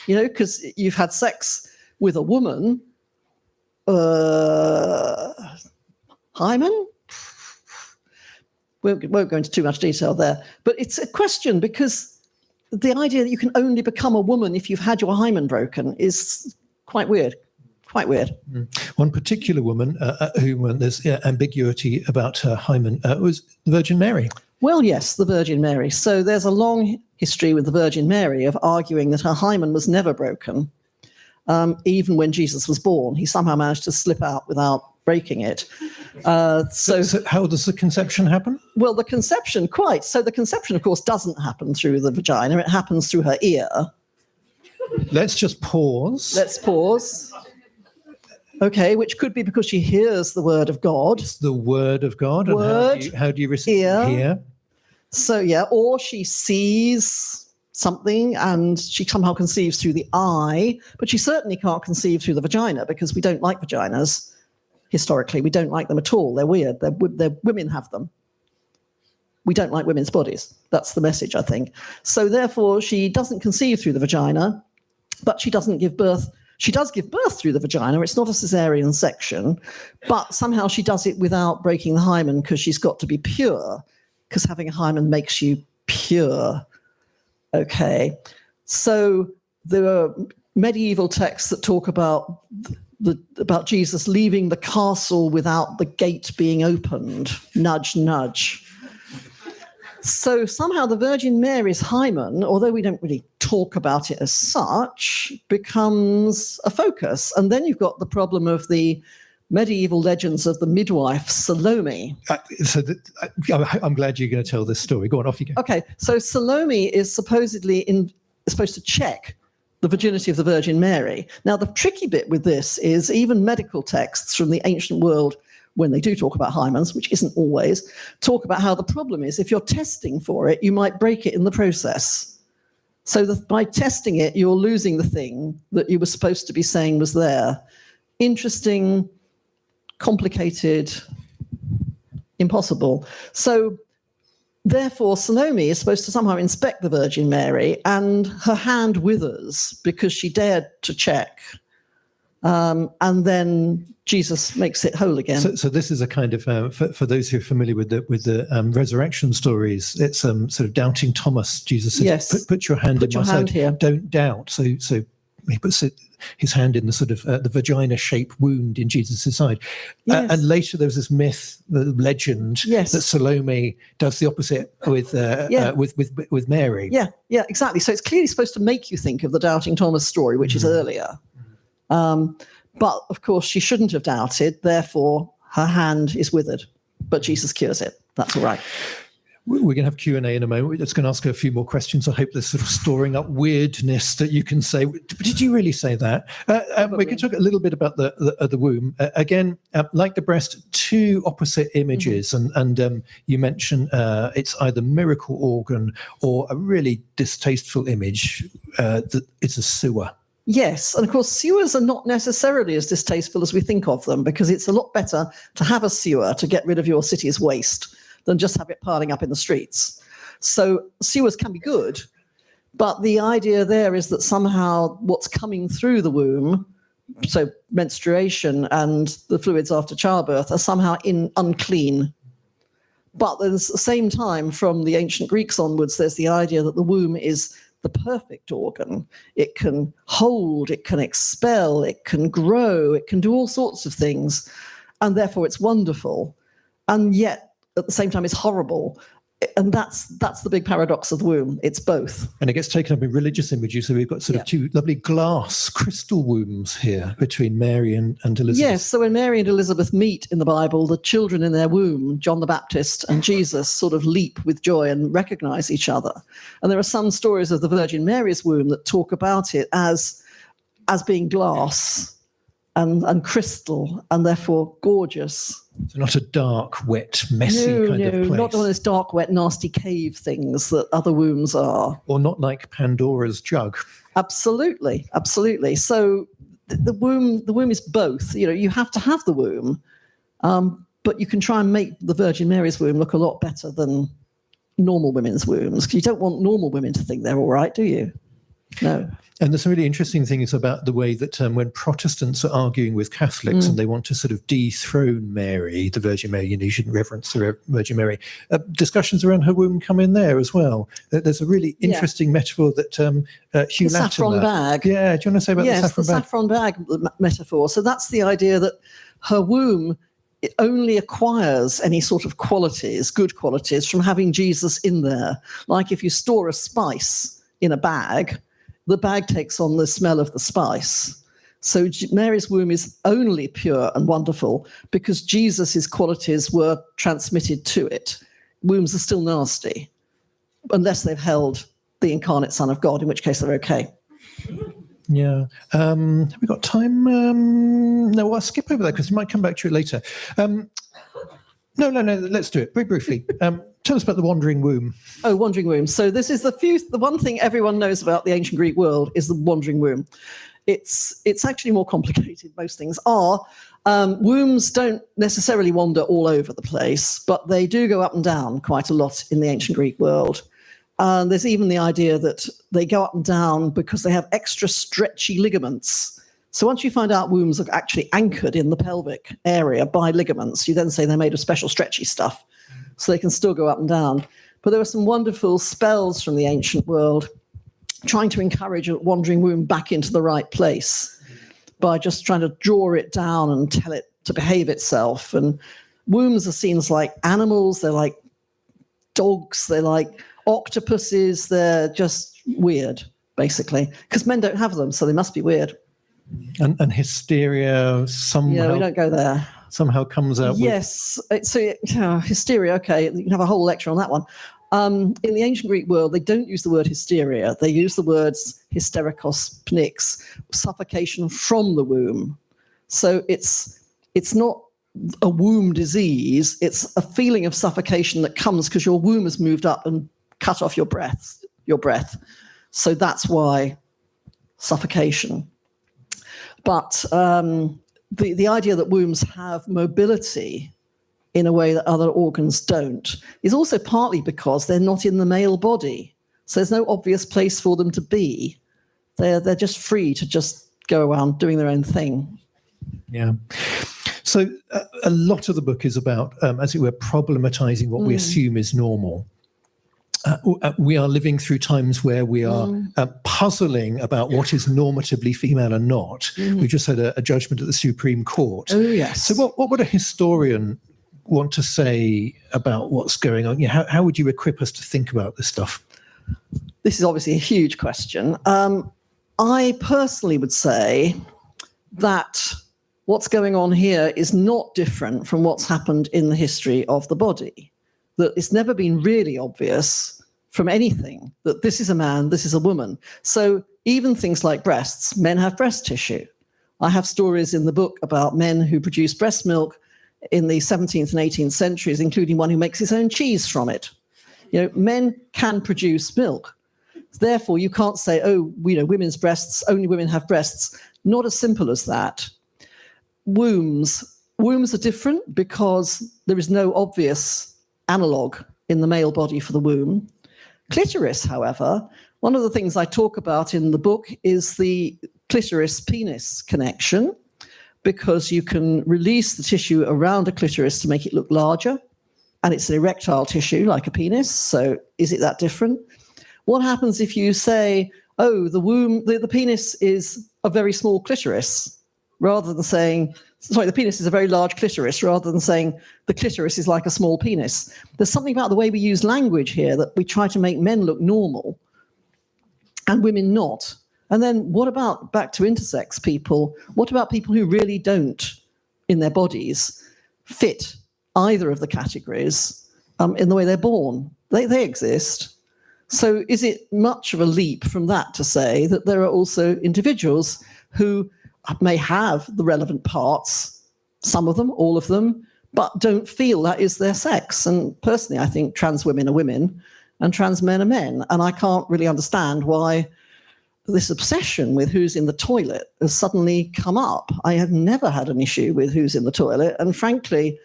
You know, because you've had sex with a woman. Hymen? We won't go into too much detail there. But it's a question because the idea that you can only become a woman if you've had your hymen broken is quite weird. Quite weird. One particular woman whom there's ambiguity about her hymen was the Virgin Mary. Well, yes, the Virgin Mary. So there's a long history with the Virgin Mary of arguing that her hymen was never broken. Even when Jesus was born, he somehow managed to slip out without breaking it. So how does the conception happen? Well, the conception, of course, doesn't happen through the vagina. It happens through her ear. Let's just pause. Let's pause. Okay, which could be because she hears the word of God. It's the word of God. Word, and how do you receive ear. Hear? So, yeah, or she sees something and she somehow conceives through the eye, but she certainly can't conceive through the vagina because we don't like vaginas. Historically, we don't like them at all. They're weird. Women have them. We don't like women's bodies. That's the message, I think. So therefore, she doesn't conceive through the vagina, but she doesn't give birth. She does give birth through the vagina. It's not a cesarean section, but somehow she does it without breaking the hymen because she's got to be pure, because having a hymen makes you pure. Okay, so there are medieval texts that talk about about Jesus leaving the castle without the gate being opened. Nudge, nudge. So somehow the Virgin Mary's hymen, although we don't really talk about it as such, becomes a focus. And then you've got the problem of the medieval legends of the midwife Salome. I'm glad you're going to tell this story. Go on, off you go. Okay, so Salome is supposedly supposed to check the virginity of the Virgin Mary. Now, the tricky bit with this is even medical texts from the ancient world, when they do talk about hymens, which isn't always, talk about how the problem is if you're testing for it, you might break it in the process. So by testing it, you're losing the thing that you were supposed to be saying was there. Interesting, complicated, impossible. So therefore, Salome is supposed to somehow inspect the Virgin Mary, and her hand withers because she dared to check. And then Jesus makes it whole again. So this is a kind of, for those who are familiar with the resurrection stories, it's sort of doubting Thomas. Jesus says, yes. put your hand in my side. Here. Don't doubt. So he puts his hand in the sort of the vagina-shaped wound in Jesus' side. Yes. And later there was this myth, the legend, yes. that Salome does the opposite with Mary. Yeah, exactly. So it's clearly supposed to make you think of the doubting Thomas story, which is earlier. But of course, she shouldn't have doubted. Therefore, her hand is withered. But Jesus cures it. That's all right. We're going to have Q&A in a moment. We're just going to ask her a few more questions. I hope there's sort of storing up weirdness that you can say, did you really say that? We can talk a little bit about the womb. Again, like the breast, two opposite images. And you mentioned it's either miracle organ or a really distasteful image that it's a sewer. Yes, and of course, sewers are not necessarily as distasteful as we think of them, because it's a lot better to have a sewer to get rid of your city's waste than just have it piling up in the streets. So sewers can be good, but the idea there is that somehow what's coming through the womb, so menstruation and the fluids after childbirth, are somehow unclean. But at the same time, from the ancient Greeks onwards, there's the idea that the womb is the perfect organ. It can hold, it can expel, it can grow, it can do all sorts of things, and therefore it's wonderful. And yet, at the same time, it's horrible. And that's the big paradox of the womb. It's both. And it gets taken up in religious imagery. So we've got sort of two lovely glass crystal wombs here between Mary and Elizabeth. Yes, so when Mary and Elizabeth meet in the Bible, the children in their womb, John the Baptist and Jesus, sort of leap with joy and recognize each other. And there are some stories of the Virgin Mary's womb that talk about it as being glass and crystal, and therefore gorgeous. So not a dark, wet, messy kind of place. Not one of those dark, wet, nasty cave things that other wombs are. Or not like Pandora's jug. Absolutely, absolutely. So the womb is both. You have to have the womb, but you can try and make the Virgin Mary's womb look a lot better than normal women's wombs, because you don't want normal women to think they're all right, do you? No. And there's some really interesting things about the way that when Protestants are arguing with Catholics and they want to sort of dethrone Mary, the Virgin Mary, you shouldn't reverence the Virgin Mary, discussions around her womb come in there as well. There's a really interesting metaphor that Hugh the saffron bag. Yeah, do you want to say about the saffron bag? Yes, the saffron bag metaphor. So that's the idea that her womb, it only acquires any sort of qualities, good qualities, from having Jesus in there. Like if you store a spice in a bag, the bag takes on the smell of the spice. So Mary's womb is only pure and wonderful because Jesus's qualities were transmitted to it. Wombs are still nasty, unless they've held the incarnate Son of God, in which case they're okay. Yeah. Have we got time? No, I'll skip over that because we might come back to it later. No, let's do it very briefly. Tell us about the wandering womb. Oh, wandering womb. So this is the one thing everyone knows about the ancient Greek world is the wandering womb. It's actually more complicated. Most things are. Wombs don't necessarily wander all over the place, but they do go up and down quite a lot in the ancient Greek world. There's even the idea that they go up and down because they have extra stretchy ligaments. So once you find out wombs are actually anchored in the pelvic area by ligaments, you then say they're made of special stretchy stuff, so they can still go up and down. But there were some wonderful spells from the ancient world trying to encourage a wandering womb back into the right place. by just trying to draw it down and tell it to behave itself. And wombs are seen as like animals, they're like dogs, they're like octopuses, they're just weird, basically, because men don't have them, so they must be weird. And hysteria somehow... Yeah, we don't go there. Somehow comes out yes, hysteria, okay, you can have a whole lecture on that one. In the ancient Greek world, they don't use the word hysteria. They use the words hysterikos pnix, suffocation from the womb. So it's not a womb disease. It's a feeling of suffocation that comes because your womb has moved up and cut off your breath. So that's why suffocation. But the idea that wombs have mobility in a way that other organs don't is also partly because they're not in the male body. So there's no obvious place for them to be. They're just free to just go around doing their own thing. Yeah. So a lot of the book is about, as it were, problematizing what we assume is normal. We are living through times where we are puzzling about what is normatively female and not. We just had a judgment at the Supreme Court. Oh, yes. So what would a historian want to say about what's going on? How would you equip us to think about this stuff? This is obviously a huge question. I personally would say that what's going on here is not different from what's happened in the history of the body. That it's never been really obvious from anything that this is a man, this is a woman. So even things like breasts, men have breast tissue. I have stories in the book about men who produce breast milk in the 17th and 18th centuries, including one who makes his own cheese from it. Men can produce milk. Therefore, you can't say, women's breasts, only women have breasts. Not as simple as that. Wombs are different because there is no obvious analog in the male body for the womb. Clitoris, however, one of the things I talk about in the book is the clitoris-penis connection, because you can release the tissue around a clitoris to make it look larger, and it's an erectile tissue like a penis, so is it that different? What happens if you say, the penis is a very small clitoris, rather than saying, the penis is a very large clitoris, rather than saying the clitoris is like a small penis? There's something about the way we use language here that we try to make men look normal and women not. And then what about, back to intersex people, what about people who really don't, in their bodies, fit either of the categories in the way they're born? They exist. So is it much of a leap from that to say that there are also individuals who may have the relevant parts, some of them, all of them, but don't feel that is their sex? And personally, I think trans women are women and trans men are men. And I can't really understand why this obsession with who's in the toilet has suddenly come up. I have never had an issue with who's in the toilet. And frankly,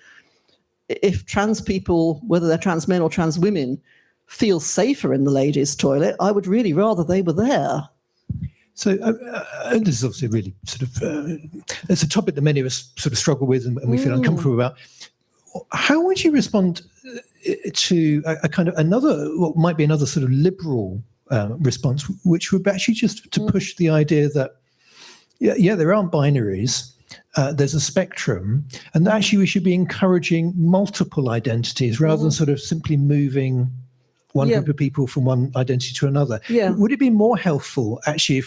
if trans people, whether they're trans men or trans women, feel safer in the ladies' toilet, I would really rather they were there. So this is obviously really sort of, it's a topic that many of us sort of struggle with and we feel uncomfortable about. How would you respond to a kind of what might be another sort of liberal response, which would actually just to push the idea that, there aren't binaries, there's a spectrum, and that actually we should be encouraging multiple identities rather than sort of simply moving one group of people from one identity to another. Would it be more helpful actually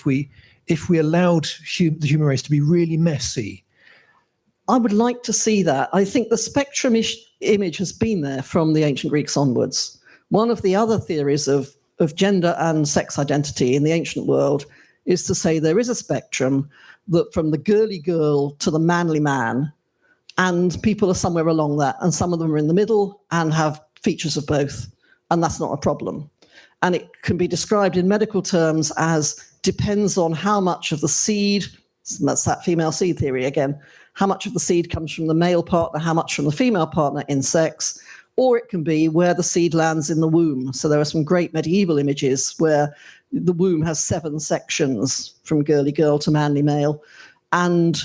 if we allowed the human race to be really messy? I would like to see that. I think the spectrum image has been there from the ancient Greeks onwards. One of the other theories of gender and sex identity in the ancient world is to say there is a spectrum that from the girly girl to the manly man, and people are somewhere along that, and some of them are in the middle and have features of both, and that's not a problem. And it can be described in medical terms as depends on how much of the seed, that's that female seed theory again, how much of the seed comes from the male partner, how much from the female partner in sex, or it can be where the seed lands in the womb. So there are some great medieval images where the womb has 7 sections from girly girl to manly male. And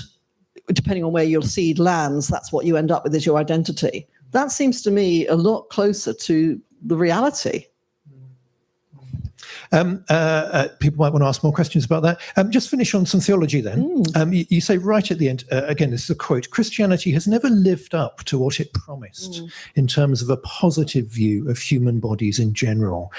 depending on where your seed lands, that's what you end up with as your identity. That seems to me a lot closer to the reality. People might want to ask more questions about that. Just finish on some theology then. You say right at the end, again, this is a quote, Christianity has never lived up to what it promised in terms of a positive view of human bodies in general.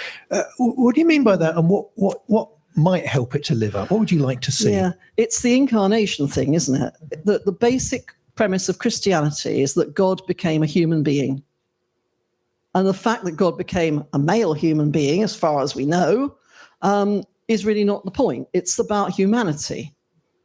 What do you mean by that, and what might help it to live up? What would you like to see? Yeah, it's the incarnation thing, isn't it? The basic premise of Christianity is that God became a human being. And the fact that God became a male human being, as far as we know, is really not the point. It's about humanity.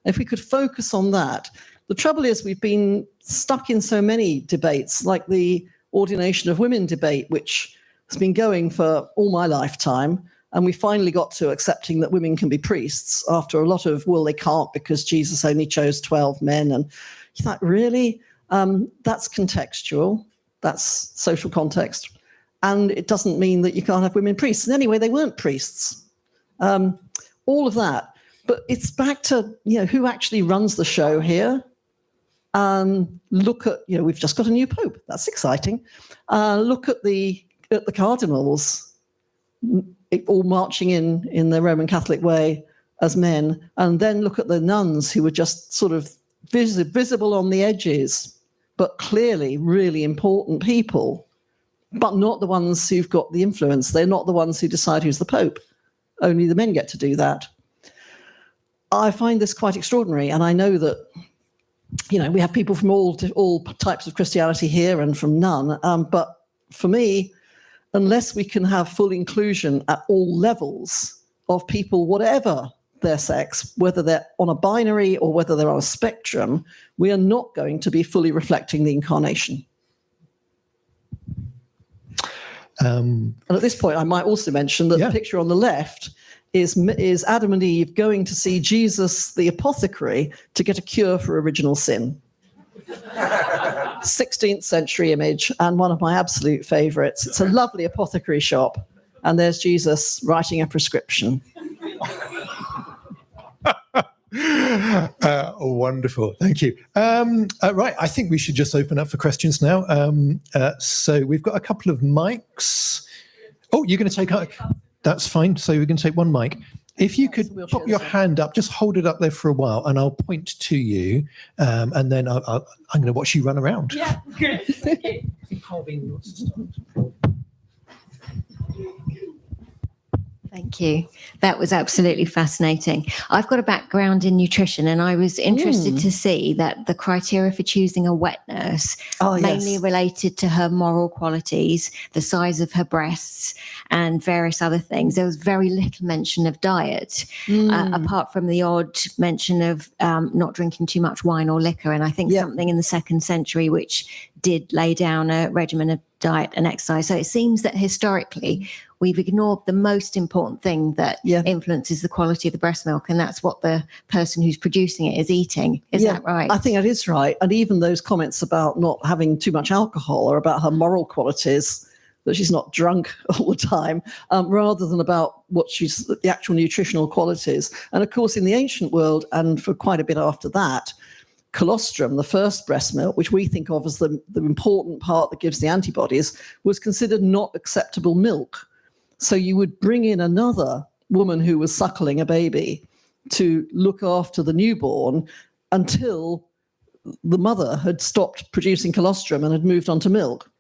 If we could focus on that. The trouble is we've been stuck in so many debates, like the ordination of women debate, which has been going for all my lifetime. And we finally got to accepting that women can be priests after a lot of, well, they can't because Jesus only chose 12 men. And you thought, really? That's contextual. That's social context. And it doesn't mean that you can't have women priests. And anyway, they weren't priests. All of that. But it's back to, who actually runs the show here. Look at, we've just got a new pope. That's exciting. Look at the cardinals all marching in the Roman Catholic way as men, and then look at the nuns who were just sort of visible on the edges, but clearly really important people, but not the ones who've got the influence. They're not the ones who decide who's the Pope. Only the men get to do that. I find this quite extraordinary, and I know that we have people from all types of Christianity here and from none, but for me, unless we can have full inclusion at all levels of people, whatever their sex, whether they're on a binary or whether they're on a spectrum, we are not going to be fully reflecting the incarnation. And at this point, I might also mention that the picture on the left is Adam and Eve going to see Jesus, the apothecary, to get a cure for original sin. 16th century image, and one of my absolute favorites. It's a lovely apothecary shop, and there's Jesus writing a prescription. Wonderful, thank you. Right, I think we should just open up for questions now. So we've got a couple of mics. Oh, you're going to take... That's fine, so we're going to take one mic. If you could pop your hand up, just hold it up there for a while, and I'll point to you, and then I'm going to watch you run around. Yeah, good. Thank you. That was absolutely fascinating. I've got a background in nutrition, and I was interested to see that the criteria for choosing a wet nurse mainly related to her moral qualities, the size of her breasts, and various other things. There was very little mention of diet, apart from the odd mention of not drinking too much wine or liquor. And I think something in the 2nd century which did lay down a regimen of diet and exercise. So it seems that historically we've ignored the most important thing that influences the quality of the breast milk, and that's what the person who's producing it is eating. Is that right? I think that is right. And even those comments about not having too much alcohol are about her moral qualities, that she's not drunk all the time, rather than about what the actual nutritional qualities. And of course, in the ancient world, and for quite a bit after that, colostrum, the first breast milk, which we think of as the important part that gives the antibodies, was considered not acceptable milk. So you would bring in another woman who was suckling a baby to look after the newborn until the mother had stopped producing colostrum and had moved on to milk.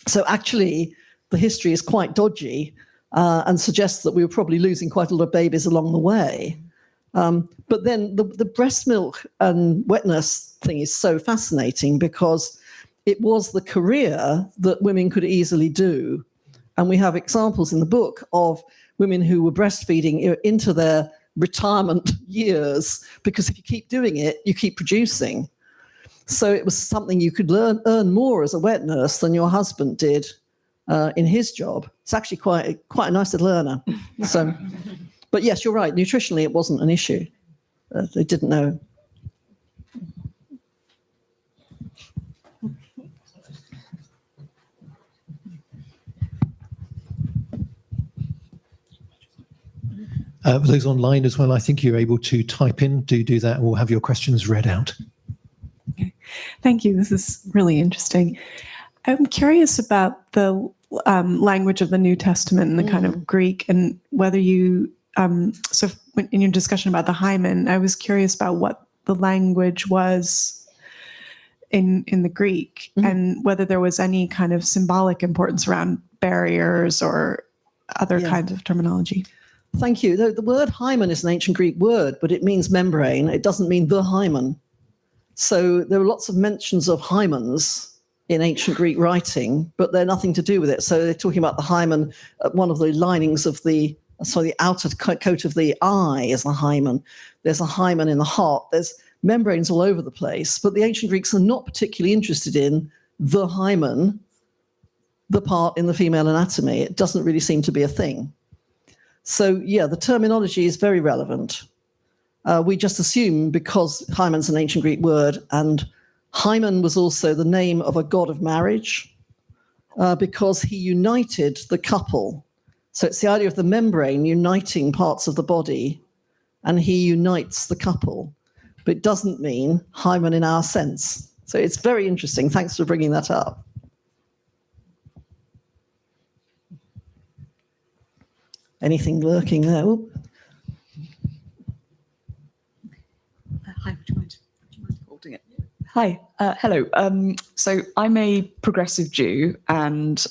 So actually, the history is quite dodgy and suggests that we were probably losing quite a lot of babies along the way. But then the breast milk and wet nurse thing is so fascinating because it was the career that women could easily do. And we have examples in the book of women who were breastfeeding into their retirement years, because if you keep doing it, you keep producing. So it was something you could earn more as a wet nurse than your husband did in his job. It's actually quite a nice little earner. So, but yes, you're right. Nutritionally, it wasn't an issue. They didn't know. For those online as well, I think you're able to type in, do that, or have your questions read out. Okay. Thank you. This is really interesting. I'm curious about the language of the New Testament and the kind of Greek, and whether you, so in your discussion about the hymen, I was curious about what the language was in the Greek, and whether there was any kind of symbolic importance around barriers or other kinds of terminology. Thank you. The word hymen is an ancient Greek word, but it means membrane. It doesn't mean the hymen. So there are lots of mentions of hymens in ancient Greek writing, but they're nothing to do with it. So they're talking about the hymen, one of the linings of the outer coat of the eye is a hymen. There's a hymen in the heart. There's membranes all over the place, but the ancient Greeks are not particularly interested in the hymen, the part in the female anatomy. It doesn't really seem to be a thing. So yeah, the terminology is very relevant. We just assume because hymen's an ancient Greek word, and hymen was also the name of a god of marriage, because he united the couple. So it's the idea of the membrane uniting parts of the body, and he unites the couple. But it doesn't mean hymen in our sense. So it's very interesting. Thanks for bringing that up. Anything lurking there? Ooh. Hi, would you mind holding it? Hi, hello. So I'm a progressive Jew, and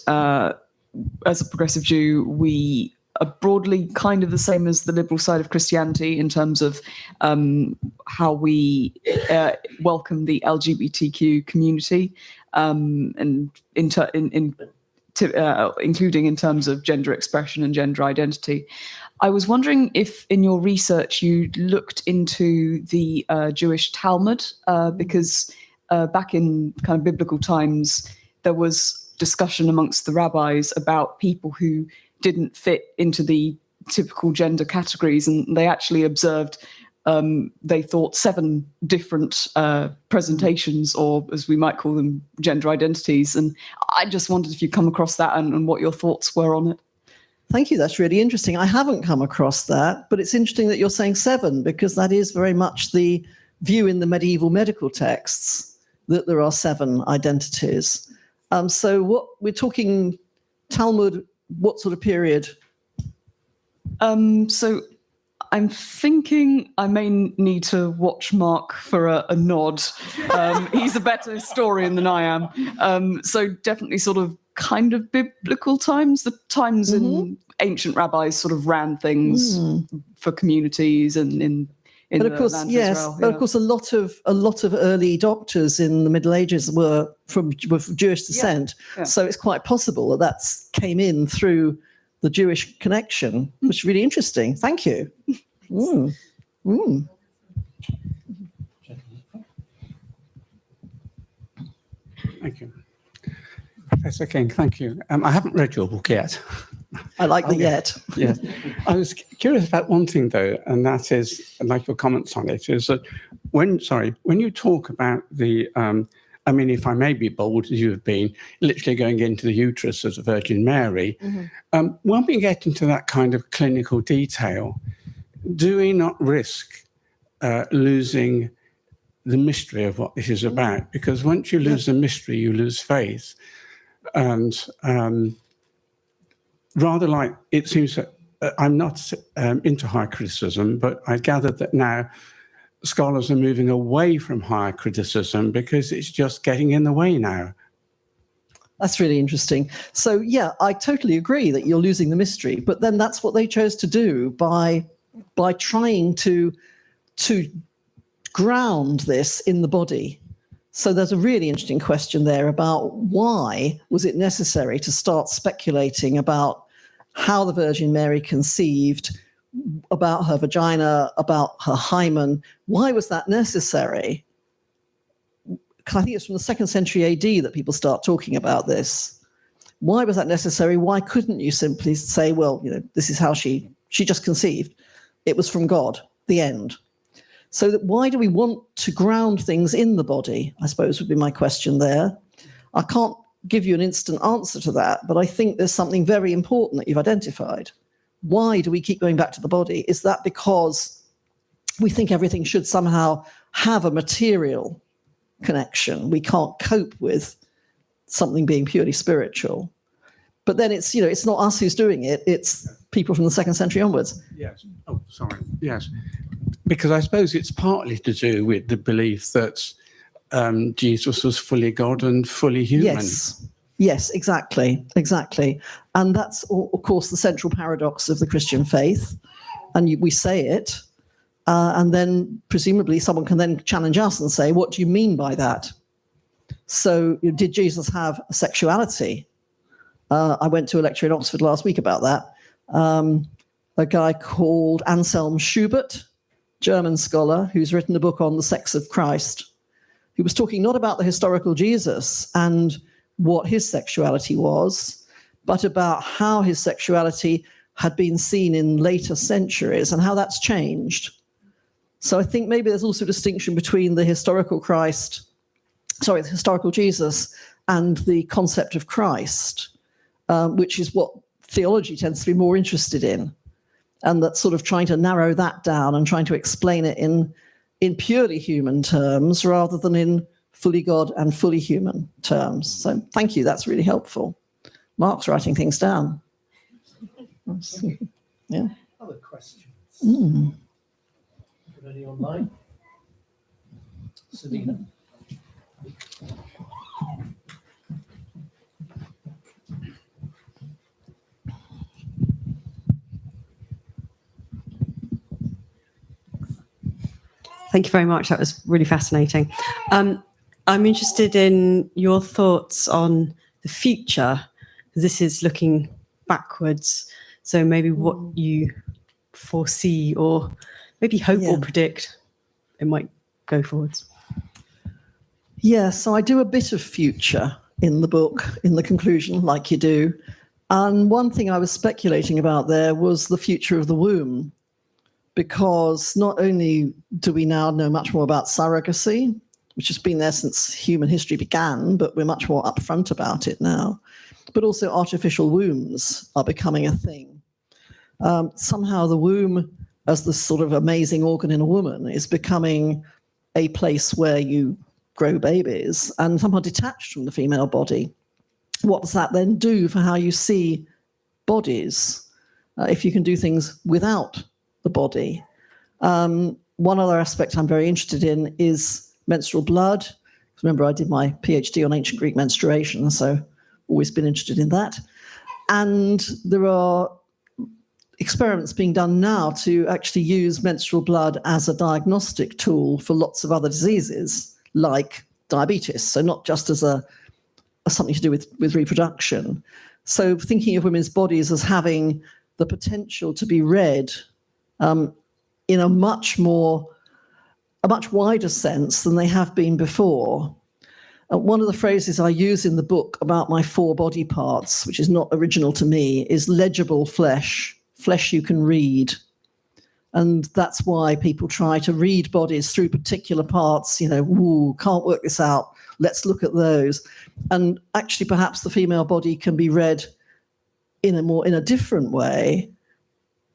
as a progressive Jew, we are broadly kind of the same as the liberal side of Christianity in terms of how we welcome the LGBTQ community, and including in terms of gender expression and gender identity. I was wondering if in your research you looked into the Jewish Talmud, because back in kind of biblical times, there was discussion amongst the rabbis about people who didn't fit into the typical gender categories, and they actually observed, they thought 7 different presentations, or as we might call them, gender identities. And I just wondered if you come across that and what your thoughts were on it. Thank you. That's really interesting. I haven't come across that, but it's interesting that you're saying 7, because that is very much the view in the medieval medical texts, that there are 7 identities. So what we're talking Talmud, what sort of period? So I'm thinking I may need to watch Mark for a nod. He's a better historian than I am. So definitely sort of kind of biblical times, the times in ancient rabbis sort of ran things for communities and in but of course, yes, Israel, but of course, a lot of early doctors in the Middle Ages were from Jewish descent. Yeah. So it's quite possible that came in through the Jewish connection, which is really interesting. Thank you. Thank you. Professor King, thank you. I haven't read your book yet. I like the yet. Yes. I was curious about one thing, though, and that is, I'd like your comments on it, is that when you talk about the, I mean, if I may be bold, as you have been, literally going into the uterus of the Virgin Mary, when we get into that kind of clinical detail, do we not risk losing the mystery of what this is about? Because once you lose the mystery, you lose faith. And rather like, it seems that I'm not into higher criticism, but I gathered that now scholars are moving away from higher criticism because it's just getting in the way now. That's really interesting. So yeah, I totally agree that you're losing the mystery, but then that's what they chose to do by trying to ground this in the body. So there's a really interesting question there about why was it necessary to start speculating about how the Virgin Mary conceived, about her vagina, about her hymen. Why was that necessary? Because I think it's from the 2nd century AD that people start talking about this. Why was that necessary? Why couldn't you simply say, well, this is how she just conceived. It was from God, the end. So that why do we want to ground things in the body, I suppose would be my question there. I can't give you an instant answer to that, but I think there's something very important that you've identified. Why do we keep going back to the body? Is that because we think everything should somehow have a material connection? We can't cope with something being purely spiritual. But then it's, it's not us who's doing it. It's people from the 2nd century onwards. Yes. Oh, sorry. Yes. Because I suppose it's partly to do with the belief that Jesus was fully God and fully human. Yes, exactly. And that's, of course, the central paradox of the Christian faith. And we say it, and then presumably someone can then challenge us and say, what do you mean by that? So did Jesus have a sexuality? I went to a lecture in Oxford last week about that. A guy called Anselm Schubert, German scholar, who's written a book on the sex of Christ. He was talking not about the historical Jesus and what his sexuality was, but about how his sexuality had been seen in later centuries and how that's changed. So I think maybe there's also a distinction between the historical Jesus and the concept of Christ, which is what theology tends to be more interested in. And that's sort of trying to narrow that down and trying to explain it in purely human terms rather than in fully God and fully human terms. So thank you, that's really helpful. Mark's writing things down. Yeah. Other questions? Mm. Any online? Selina? Thank you very much. That was really fascinating. I'm interested in your thoughts on the future. This is looking backwards. So maybe what you foresee or maybe hope or predict it might go forwards. Yeah, so I do a bit of future in the book, in the conclusion, like you do. And one thing I was speculating about there was the future of the womb, because not only do we now know much more about surrogacy, which has been there since human history began, but we're much more upfront about it now, but also artificial wombs are becoming a thing. Somehow the womb, as this sort of amazing organ in a woman, is becoming a place where you grow babies and somehow detached from the female body. What does that then do for how you see bodies, if you can do things without the body? One other aspect I'm very interested in is menstrual blood. Remember, I did my PhD on ancient Greek menstruation, so always been interested in that. And there are experiments being done now to actually use menstrual blood as a diagnostic tool for lots of other diseases, like diabetes. So not just as something to do with reproduction. So thinking of women's bodies as having the potential to be read in a much wider sense than they have been before. One of the phrases I use in the book about my 4 body parts, which is not original to me, is legible flesh you can read. And that's why people try to read bodies through particular parts, can't work this out, let's look at those. And actually perhaps the female body can be read in a different way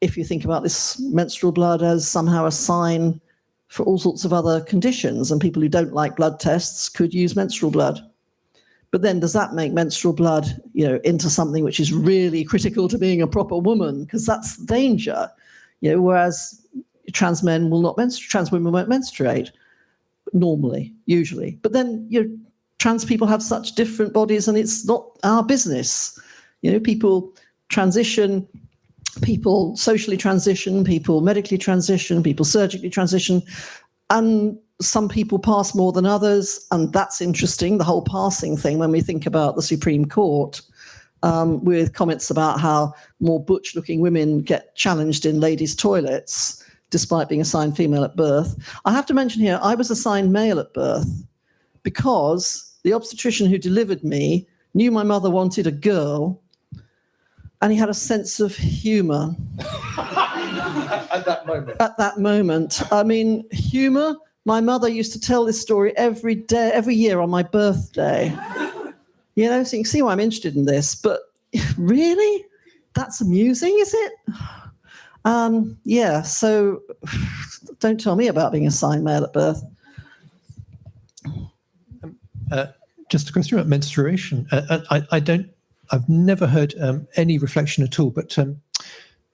if you think about this menstrual blood as somehow a sign for all sorts of other conditions, and people who don't like blood tests could use menstrual blood. But then does that make menstrual blood, into something which is really critical to being a proper woman? Because that's the danger, whereas trans men will not menstruate, trans women won't menstruate normally, usually. But then, trans people have such different bodies and it's not our business. People transition, people socially transition, people medically transition, people surgically transition, and some people pass more than others, and that's interesting, the whole passing thing, when we think about the Supreme Court, with comments about how more butch-looking women get challenged in ladies' toilets, despite being assigned female at birth. I have to mention here, I was assigned male at birth because the obstetrician who delivered me knew my mother wanted a girl, and he had a sense of humour. At that moment. At that moment. I mean, humour. My mother used to tell this story every year on my birthday. So you can see why I'm interested in this. But really? That's amusing, is it? Yeah, so don't tell me about being assigned male at birth. Just a question about menstruation. I don't I've never heard any reflection at all, but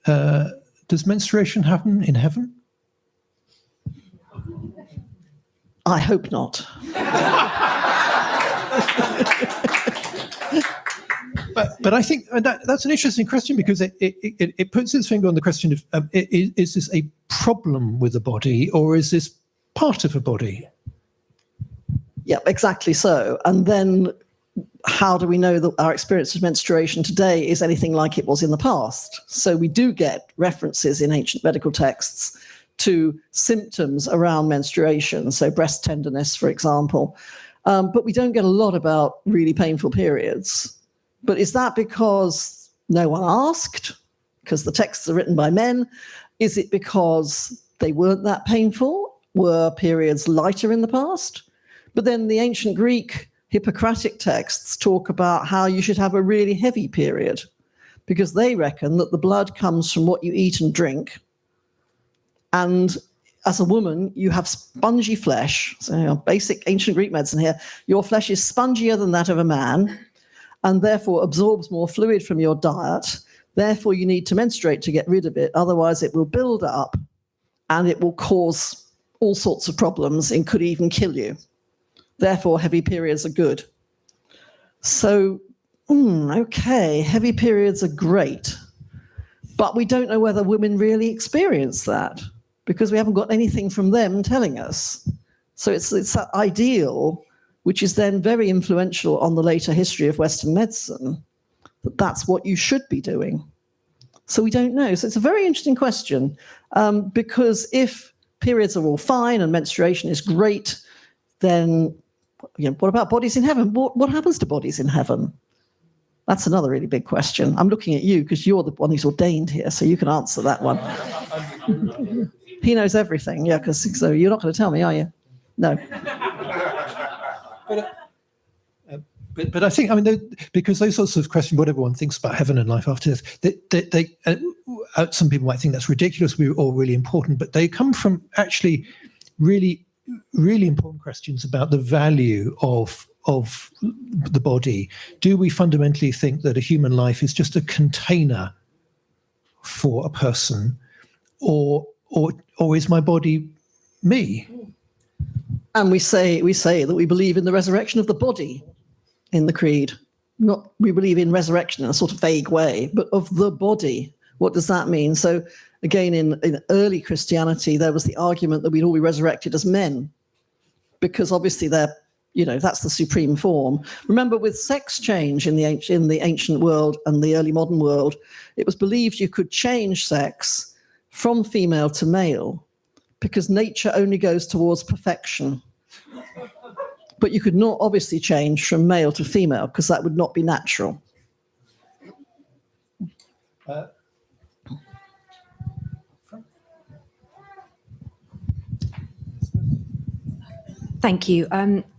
does menstruation happen in heaven? I hope not. But I think that's an interesting question, because it puts its finger on the question of is this a problem with the body, or is this part of a body? Yeah, exactly so. And then how do we know that our experience of menstruation today is anything like it was in the past? So we do get references in ancient medical texts to symptoms around menstruation, so breast tenderness, for example. But we don't get a lot about really painful periods. But is that because no one asked? Because the texts are written by men? Is it because they weren't that painful? Were periods lighter in the past? But then the ancient Greek Hippocratic texts talk about how you should have a really heavy period, because they reckon that the blood comes from what you eat and drink. And as a woman, you have spongy flesh. So basic ancient Greek medicine here. Your flesh is spongier than that of a man, and therefore absorbs more fluid from your diet. Therefore, you need to menstruate to get rid of it. Otherwise, it will build up and it will cause all sorts of problems and could even kill you. Therefore, heavy periods are good. So, okay, heavy periods are great. But we don't know whether women really experience that, because we haven't got anything from them telling us. So it's that ideal, which is then very influential on the later history of Western medicine, that that's what you should be doing. So we don't know. So it's a very interesting question, because if periods are all fine and menstruation is great, then what about bodies in heaven? What happens to bodies in heaven? That's another really big question. I'm looking at you because you're the one who's ordained here, so you can answer that one. He knows everything, yeah, so you're not going to tell me, are you? No. But I think, because those sorts of questions, what everyone thinks about heaven and life after death, some people might think that's ridiculous or really important, but they come from actually really, really important questions about the value of the body. Do we fundamentally think that a human life is just a container for a person, or is my body me? And we say that we believe in the resurrection of the body in the creed. Not we believe in resurrection in a sort of vague way, but of the body. What does that mean? So again, in early Christianity, there was the argument that we'd all be resurrected as men, because obviously that's the supreme form. Remember, with sex change in the ancient world and the early modern world, it was believed you could change sex from female to male, because nature only goes towards perfection. But you could not obviously change from male to female, because that would not be natural. Thank you.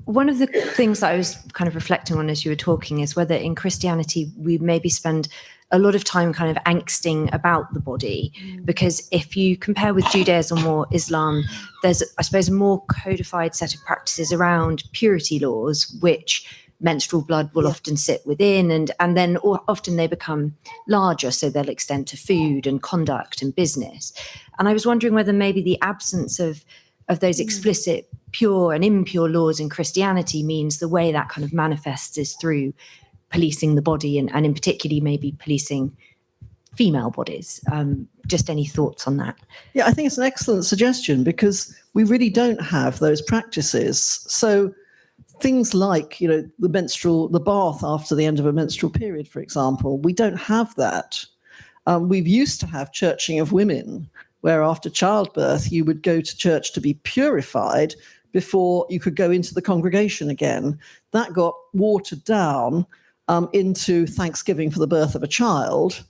One of the things that I was kind of reflecting on as you were talking is whether in Christianity we maybe spend a lot of time kind of angsting about the body, because if you compare with Judaism or Islam, there's, I suppose, a more codified set of practices around purity laws, which menstrual blood will often sit within, and then often they become larger, so they'll extend to food and conduct and business. And I was wondering whether maybe the absence of those explicit pure and impure laws in Christianity means the way that kind of manifests is through policing the body, and in particularly maybe policing female bodies. Just any thoughts on that? Yeah, I think it's an excellent suggestion, because we really don't have those practices. So things like, the bath after the end of a menstrual period, for example, we don't have that. We've used to have churching of women, where after childbirth you would go to church to be purified before you could go into the congregation again. That got watered down into thanksgiving for the birth of a child,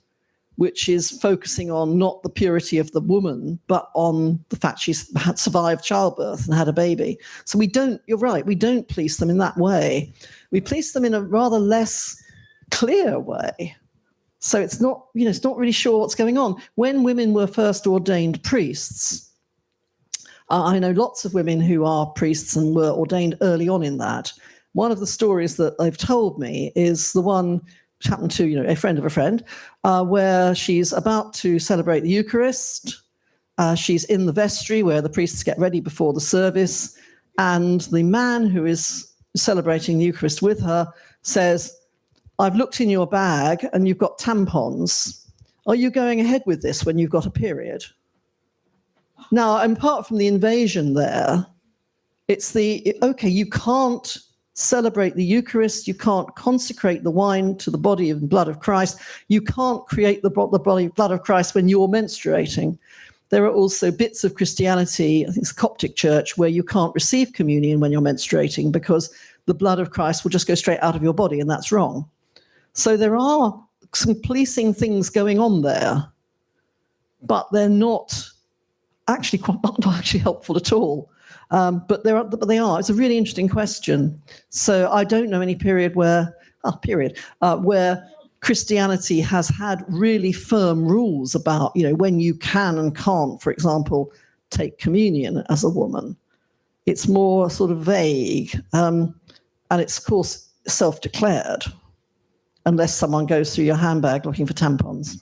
which is focusing on not the purity of the woman, but on the fact she's had survived childbirth and had a baby. So you're right, we don't police them in that way. We police them in a rather less clear way. So it's not really sure what's going on. When women were first ordained priests, I know lots of women who are priests and were ordained early on in that. One of the stories that they've told me is the one happened to, a friend of a friend, where she's about to celebrate the Eucharist. She's in the vestry where the priests get ready before the service, and the man who is celebrating the Eucharist with her says, "I've looked in your bag and you've got tampons. Are you going ahead with this when you've got a period?" Now, apart from the invasion there, it's okay, you can't celebrate the Eucharist, you can't consecrate the wine to the body and blood of Christ, you can't create the body and blood of Christ when you're menstruating. There are also bits of Christianity, I think it's Coptic Church, where you can't receive communion when you're menstruating because the blood of Christ will just go straight out of your body, and that's wrong. So there are some policing things going on there, but they're not actually helpful at all. But they are. It's a really interesting question. So I don't know any period where Christianity has had really firm rules about, when you can and can't, for example, take communion as a woman. It's more sort of vague, and it's, of course, self-declared, unless someone goes through your handbag looking for tampons.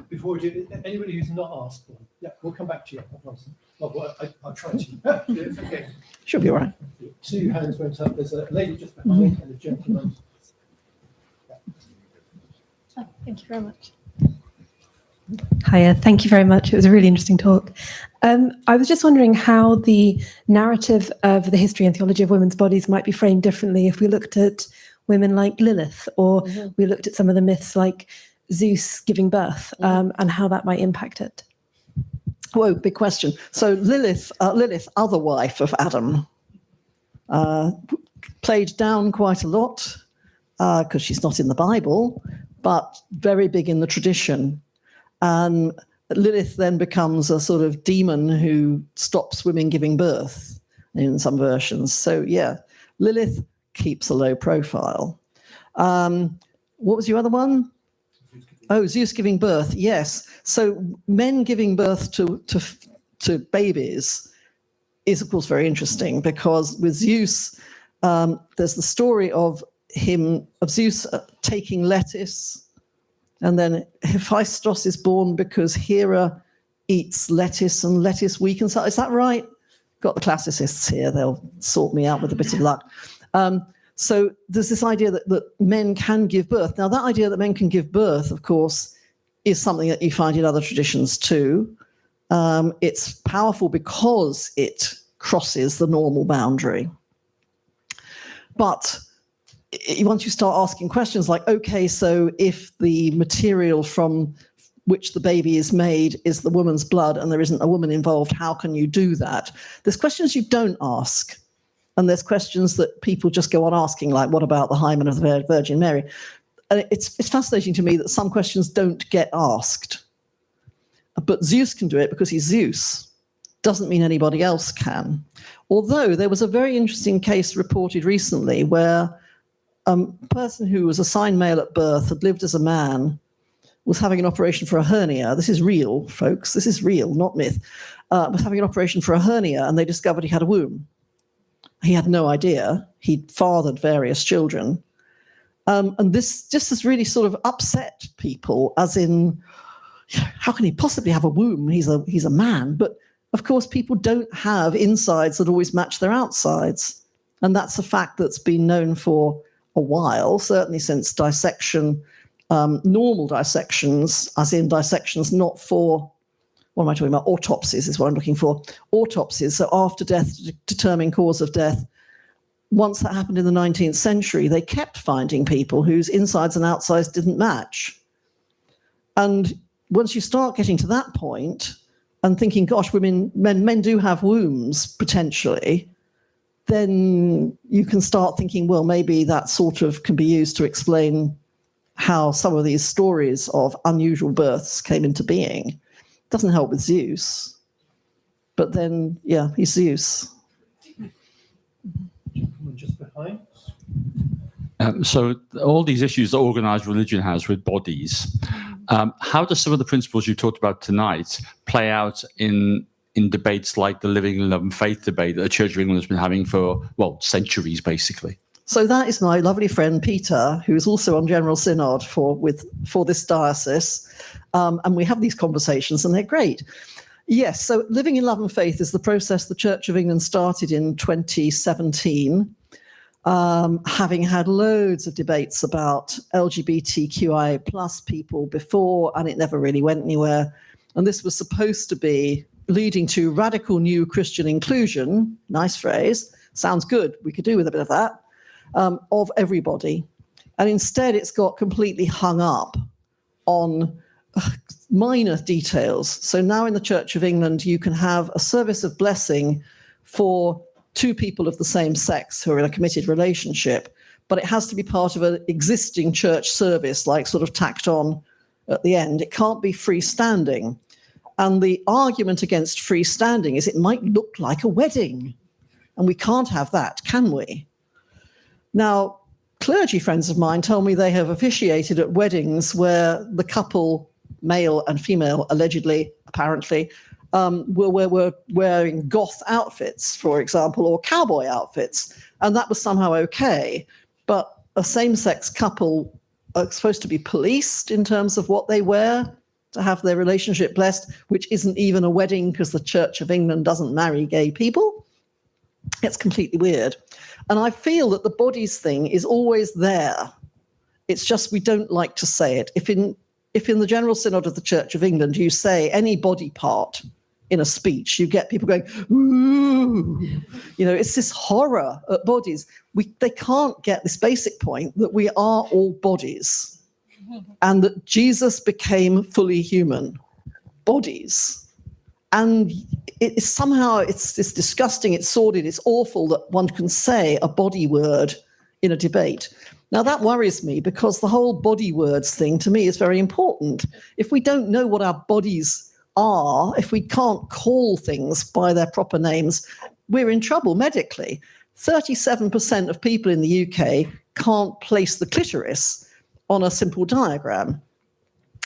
Before we do, anybody who's not asked one, we'll come back to you. I'll try to. It's okay. Should be all right. 2 hands went up. There's a lady just behind and a gentleman. Oh, thank you very much. Hiya, thank you very much. It was a really interesting talk. I was just wondering how the narrative of the history and theology of women's bodies might be framed differently if we looked at women like Lilith, or we looked at some of the myths like Zeus giving birth, and how that might impact it. Whoa, big question. So Lilith, other wife of Adam, played down quite a lot because she's not in the Bible, but very big in the tradition. And Lilith then becomes a sort of demon who stops women giving birth in some versions. So yeah, Lilith keeps a low profile. What was your other one? Oh, Zeus giving birth, yes. So men giving birth to babies is, of course, very interesting, because with Zeus, there's the story of Zeus taking lettuce, and then Hephaestus is born because Hera eats lettuce and lettuce weakens her. Is that right? Got the classicists here. They'll sort me out with a bit of luck. So there's this idea that men can give birth. Now, that idea that men can give birth, of course, is something that you find in other traditions too. It's powerful because it crosses the normal boundary. But once you start asking questions like, okay, so if the material from which the baby is made is the woman's blood and there isn't a woman involved, how can you do that? There's questions you don't ask. And there's questions that people just go on asking, like, what about the hymen of the Virgin Mary? And it's fascinating to me that some questions don't get asked. But Zeus can do it because he's Zeus. Doesn't mean anybody else can. Although there was a very interesting case reported recently where a person who was assigned male at birth, had lived as a man, was having an operation for a hernia. This is real, folks. This is real, not myth. Was having an operation for a hernia, and they discovered he had a womb. He had no idea. He'd fathered various children. And this just has really sort of upset people, as in, how can he possibly have a womb? He's a man. But of course, people don't have insides that always match their outsides. And that's a fact that's been known for a while, certainly since dissection, normal dissections, as in dissections not for, what am I talking about? Autopsies is what I'm looking for. Autopsies, so after death, to determine cause of death. Once that happened in the 19th century, they kept finding people whose insides and outsides didn't match. And once you start getting to that point and thinking, gosh, men do have wombs, potentially, then you can start thinking, well, maybe that sort of can be used to explain how some of these stories of unusual births came into being. Doesn't help with Zeus, but then, yeah, he's Zeus. Gentleman just behind. So all these issues that organized religion has with bodies, how do some of the principles you talked about tonight play out in debates like the Living and Loving Faith debate that the Church of England has been having for, well, centuries, basically? So that is my lovely friend Peter, who is also on General Synod for this diocese. And we have these conversations and they're great. Yes, so Living in Love and Faith is the process the Church of England started in 2017, having had loads of debates about LGBTQIA plus people before, and it never really went anywhere. And this was supposed to be leading to radical new Christian inclusion, nice phrase, sounds good, we could do with a bit of that, of everybody. And instead it's got completely hung up on minor details. So now in the Church of England, you can have a service of blessing for two people of the same sex who are in a committed relationship, but it has to be part of an existing church service, like sort of tacked on at the end. It can't be freestanding. And the argument against freestanding is it might look like a wedding. And we can't have that, can we? Now, clergy friends of mine tell me they have officiated at weddings where the couple, male and female, allegedly, apparently, were wearing goth outfits, for example, or cowboy outfits, and that was somehow okay. But a same-sex couple are supposed to be policed in terms of what they wear to have their relationship blessed, which isn't even a wedding because the Church of England doesn't marry gay people. It's completely weird. And I feel that the bodies thing is always there. It's just we don't like to say it. If in the General Synod of the Church of England you say any body part in a speech, you get people going, ooh. You know, it's this horror at bodies. They can't get this basic point that we are all bodies and that Jesus became fully human bodies. And it's disgusting, it's sordid, it's awful that one can say a body word in a debate. Now that worries me because the whole body words thing to me is very important. If we don't know what our bodies are, if we can't call things by their proper names, we're in trouble medically. 37% of people in the UK can't place the clitoris on a simple diagram.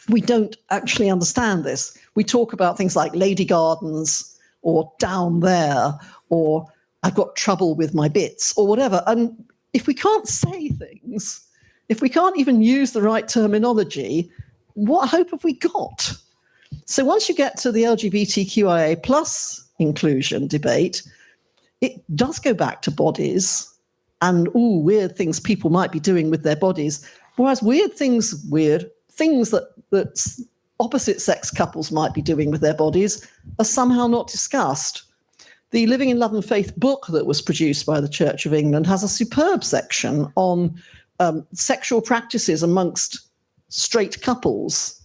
We don't actually understand this. We talk about things like lady gardens or down there or I've got trouble with my bits or whatever. And if we can't say things, if we can't even use the right terminology, what hope have we got? So once you get to the LGBTQIA plus inclusion debate, it does go back to bodies and weird things people might be doing with their bodies. Whereas weird things that opposite sex couples might be doing with their bodies are somehow not discussed. The Living in Love and Faith book that was produced by the Church of England has a superb section on sexual practices amongst straight couples,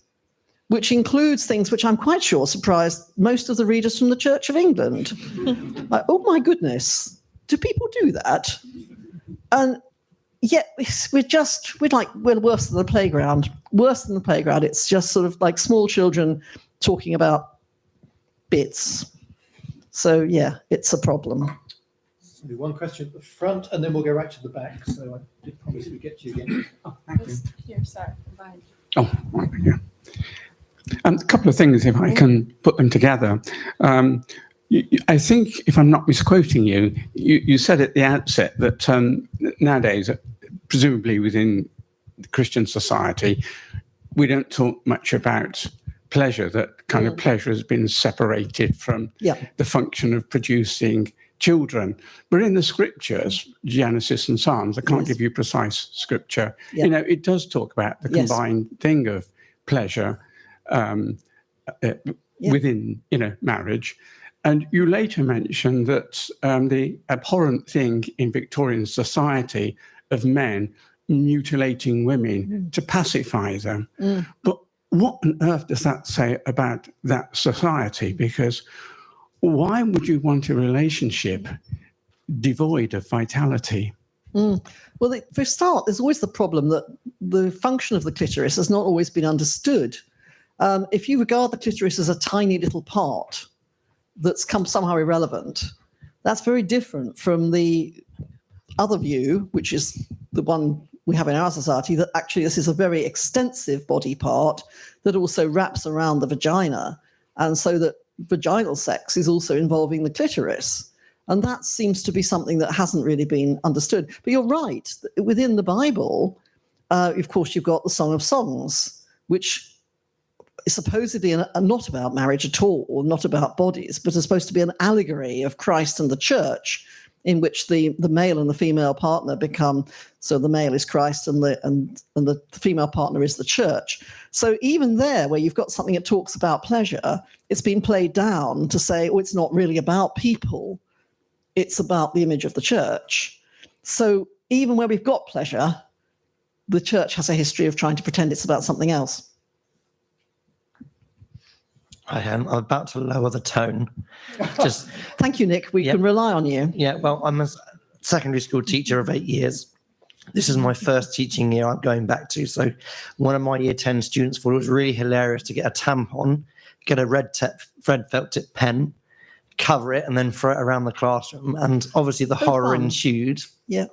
which includes things which I'm quite sure surprised most of the readers from the Church of England. Like, oh my goodness, do people do that? And yet we're worse than the playground. Worse than the playground. It's just sort of like small children talking about bits. So yeah, it's a problem. One question at the front, and then we'll go right to the back. So I did promise we'd get to you again. Oh, thank you. Here, sorry. Oh, right, yeah. A couple of things, if I can put them together. I think, if I'm not misquoting you, you said at the outset that nowadays, presumably within the Christian society, we don't talk much about pleasure, that kind of pleasure has been separated from the function of producing children. But in the scriptures, Genesis and Psalms, I can't give you precise scripture, you know, it does talk about the combined thing of pleasure within, you know, marriage. And you later mentioned that the abhorrent thing in Victorian society of men mutilating women to pacify them. But what on earth does that say about that society? Because why would you want a relationship devoid of vitality? Well, for a start, there's always the problem that the function of the clitoris has not always been understood. If you regard the clitoris as a tiny little part that's come somehow irrelevant, that's very different from the other view, which is the one we have in our society, that actually this is a very extensive body part that also wraps around the vagina. And so that vaginal sex is also involving the clitoris. And that seems to be something that hasn't really been understood. But you're right. Within the Bible, of course, you've got the Song of Songs, which is supposedly not about marriage at all, or not about bodies, but is supposed to be an allegory of Christ and the church, in which the male and the female partner become, so the male is Christ and the female partner is the church. So even there, where you've got something that talks about pleasure, it's been played down to say, oh, it's not really about people, it's about the image of the church. So even where we've got pleasure, the church has a history of trying to pretend it's about something else. I am. I'm about to lower the tone. Just Thank you, Nick. We can rely on you. yeah. Well, I'm a secondary school teacher of 8 years. This is my first teaching year I'm going back to. So one of my year 10 students thought it was really hilarious to get a tampon, get a red felt tip pen, cover it, and then throw it around the classroom. And obviously the horror fun. ensued. Yeah.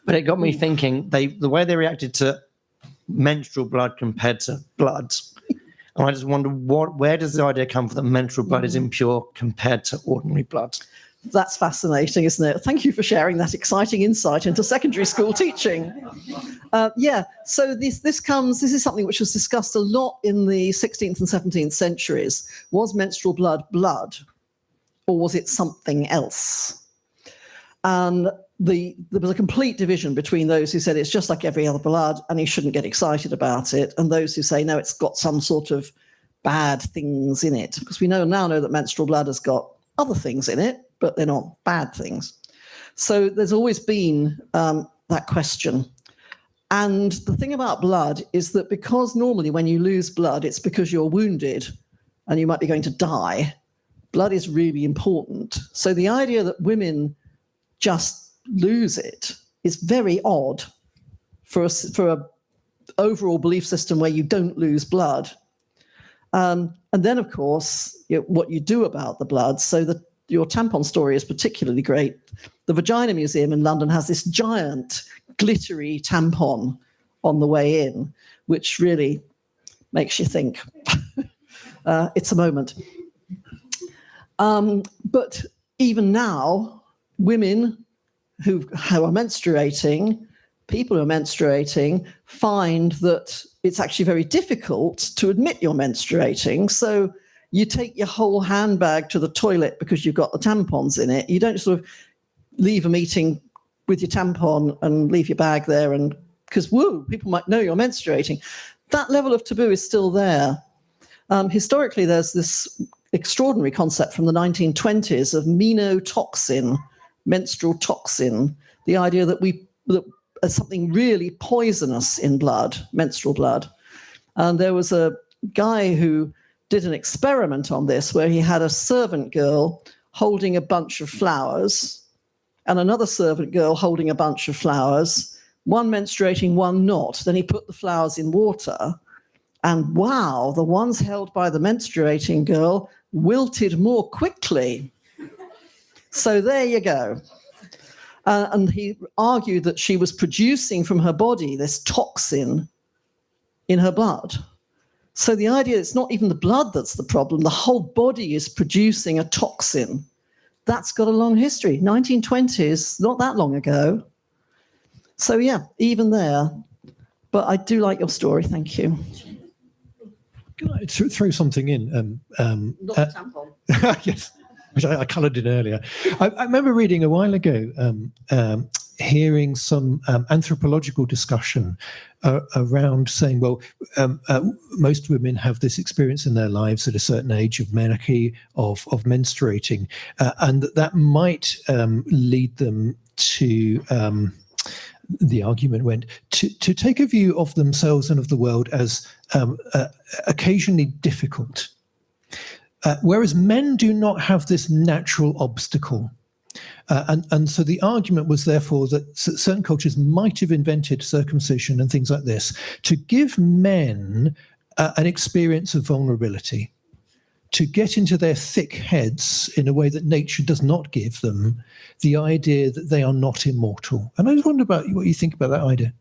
But it got me thinking. The way they reacted to menstrual blood compared to blood. And I just wonder, where does the idea come from that menstrual blood is impure compared to ordinary blood? That's fascinating, isn't it? Thank you for sharing that exciting insight into secondary school teaching. So this is something which was discussed a lot in the 16th and 17th centuries. Was menstrual blood blood, or was it something else? And there was a complete division between those who said it's just like every other blood and you shouldn't get excited about it, and those who say, no, it's got some sort of bad things in it. Because we now know that menstrual blood has got other things in it, but they're not bad things. So there's always been that question. And the thing about blood is that because normally when you lose blood, it's because you're wounded and you might be going to die. Blood is really important. So the idea that women just lose it is very odd for a overall belief system where you don't lose blood. And then, of course, what you do about the blood. So your tampon story is particularly great. The Vagina Museum in London has this giant glittery tampon on the way in, which really makes you think. It's a moment. But even now, women who are menstruating, people who are menstruating, find that it's actually very difficult to admit you're menstruating. So you take your whole handbag to the toilet because you've got the tampons in it. You don't sort of leave a meeting with your tampon and leave your bag there, and because people might know you're menstruating. That level of taboo is still there. Historically, there's this extraordinary concept from the 1920s of menotoxin, menstrual toxin, the idea that that there's something really poisonous in blood, menstrual blood. And there was a guy who did an experiment on this where he had a servant girl holding a bunch of flowers and another servant girl holding a bunch of flowers, one menstruating, one not. Then he put the flowers in water, and wow, the ones held by the menstruating girl wilted more quickly. So there you go. And he argued that she was producing from her body this toxin in her blood. So the idea it's not even the blood that's the problem, the whole body is producing a toxin. That's got a long history. 1920s, not that long ago. So yeah, even there. But I do like your story, thank you. Can I throw something in? Not a tampon. Yes, which I coloured in earlier. I remember reading a while ago, hearing some anthropological discussion around saying, well, most women have this experience in their lives at a certain age of menarche, of menstruating, and that might lead them to, the argument went, to take a view of themselves and of the world as occasionally difficult. Whereas men do not have this natural obstacle. And so the argument was therefore that certain cultures might have invented circumcision and things like this to give men an experience of vulnerability, to get into their thick heads in a way that nature does not give them, the idea that they are not immortal. And I just wonder about what you think about that idea.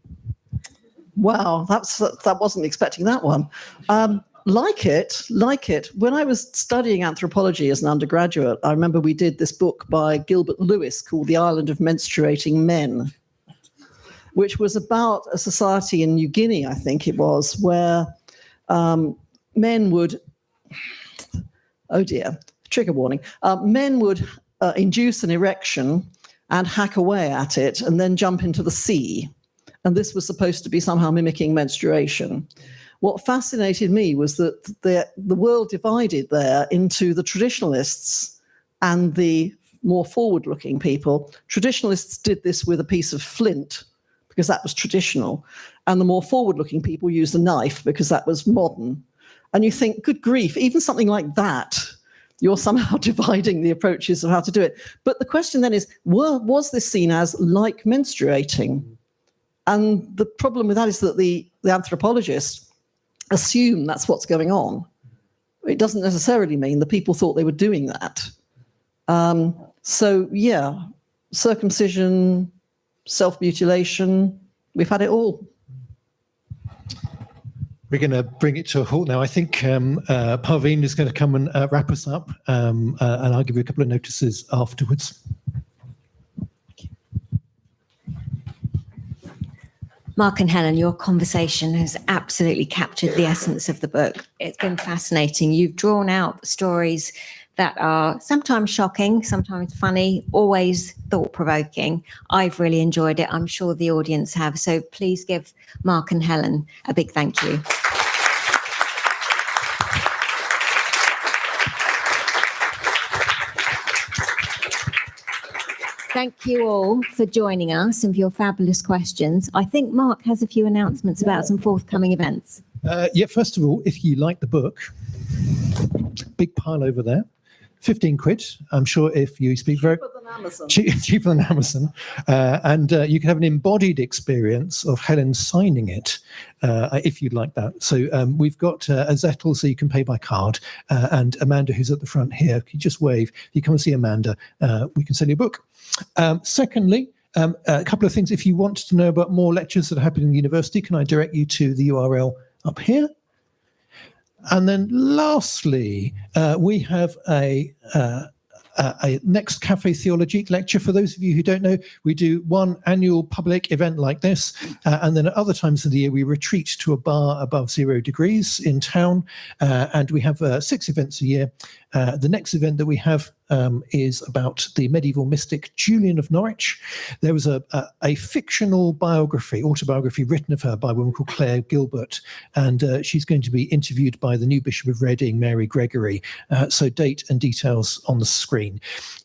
Wow, that wasn't expecting that one. Like it. When I was studying anthropology as an undergraduate, I remember we did this book by Gilbert Lewis called The Island of Menstruating Men, which was about a society in New Guinea, I think it was, where men would, oh dear, trigger warning, men would induce an erection and hack away at it and then jump into the sea. And this was supposed to be somehow mimicking menstruation. What fascinated me was that the world divided there into the traditionalists and the more forward-looking people. Traditionalists did this with a piece of flint because that was traditional, and the more forward-looking people used a knife because that was modern. And you think, good grief, even something like that, you're somehow dividing the approaches of how to do it. But the question then is, was this seen as like menstruating? And the problem with that is that the anthropologists assume that's what's going on. It doesn't necessarily mean the people thought they were doing that. So yeah, circumcision, self-mutilation, we've had it all. We're going to bring it to a halt now. I think Parveen is going to come and wrap us up, and I'll give you a couple of notices afterwards. Mark and Helen, your conversation has absolutely captured the essence of the book. It's been fascinating. You've drawn out stories that are sometimes shocking, sometimes funny, always thought-provoking. I've really enjoyed it. I'm sure the audience have. So please give Mark and Helen a big thank you. Thank you all for joining us and for your fabulous questions. I think Mark has a few announcements about some forthcoming events. Yeah, first of all, if you like the book, big pile over there, 15 quid. I'm sure if you speak very... Cheaper than Amazon. Cheaper than Amazon. And you can have an embodied experience of Helen signing it, if you'd like that. So we've got a Zettel, so you can pay by card, and Amanda, who's at the front here. If you just wave, if you come and see Amanda, we can sell you a book. Secondly, a couple of things. If you want to know about more lectures that are happening in the university, can I direct you to the URL up here? And then lastly, we have a next Cafe Theology lecture. For those of you who don't know, we do one annual public event like this, and then at other times of the year we retreat to a bar above 0 degrees in town, and we have 6 events a year. The next event that we have is about the medieval mystic Julian of Norwich. There was a fictional autobiography written of her by a woman called Claire Gilbert, and she's going to be interviewed by the new Bishop of Reading, Mary Gregory. So date and details on the screen.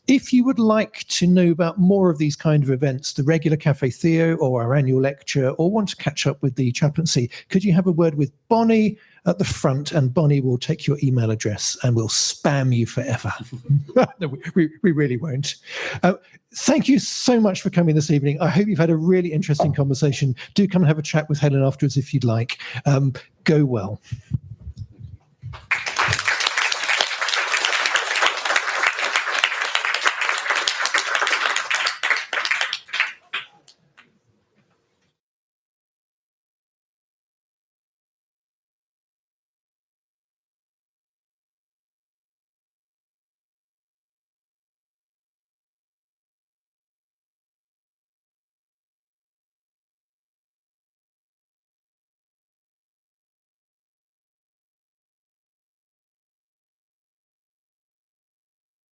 If you would like to know about more of these kind of events, the regular Cafe Theo or our annual lecture, or want to catch up with the chaplaincy, could you have a word with Bonnie at the front, and Bonnie will take your email address and we'll spam you forever. No, we really won't. Thank you so much for coming this evening. I hope you've had a really interesting conversation. Do come and have a chat with Helen afterwards if you'd like. Go well.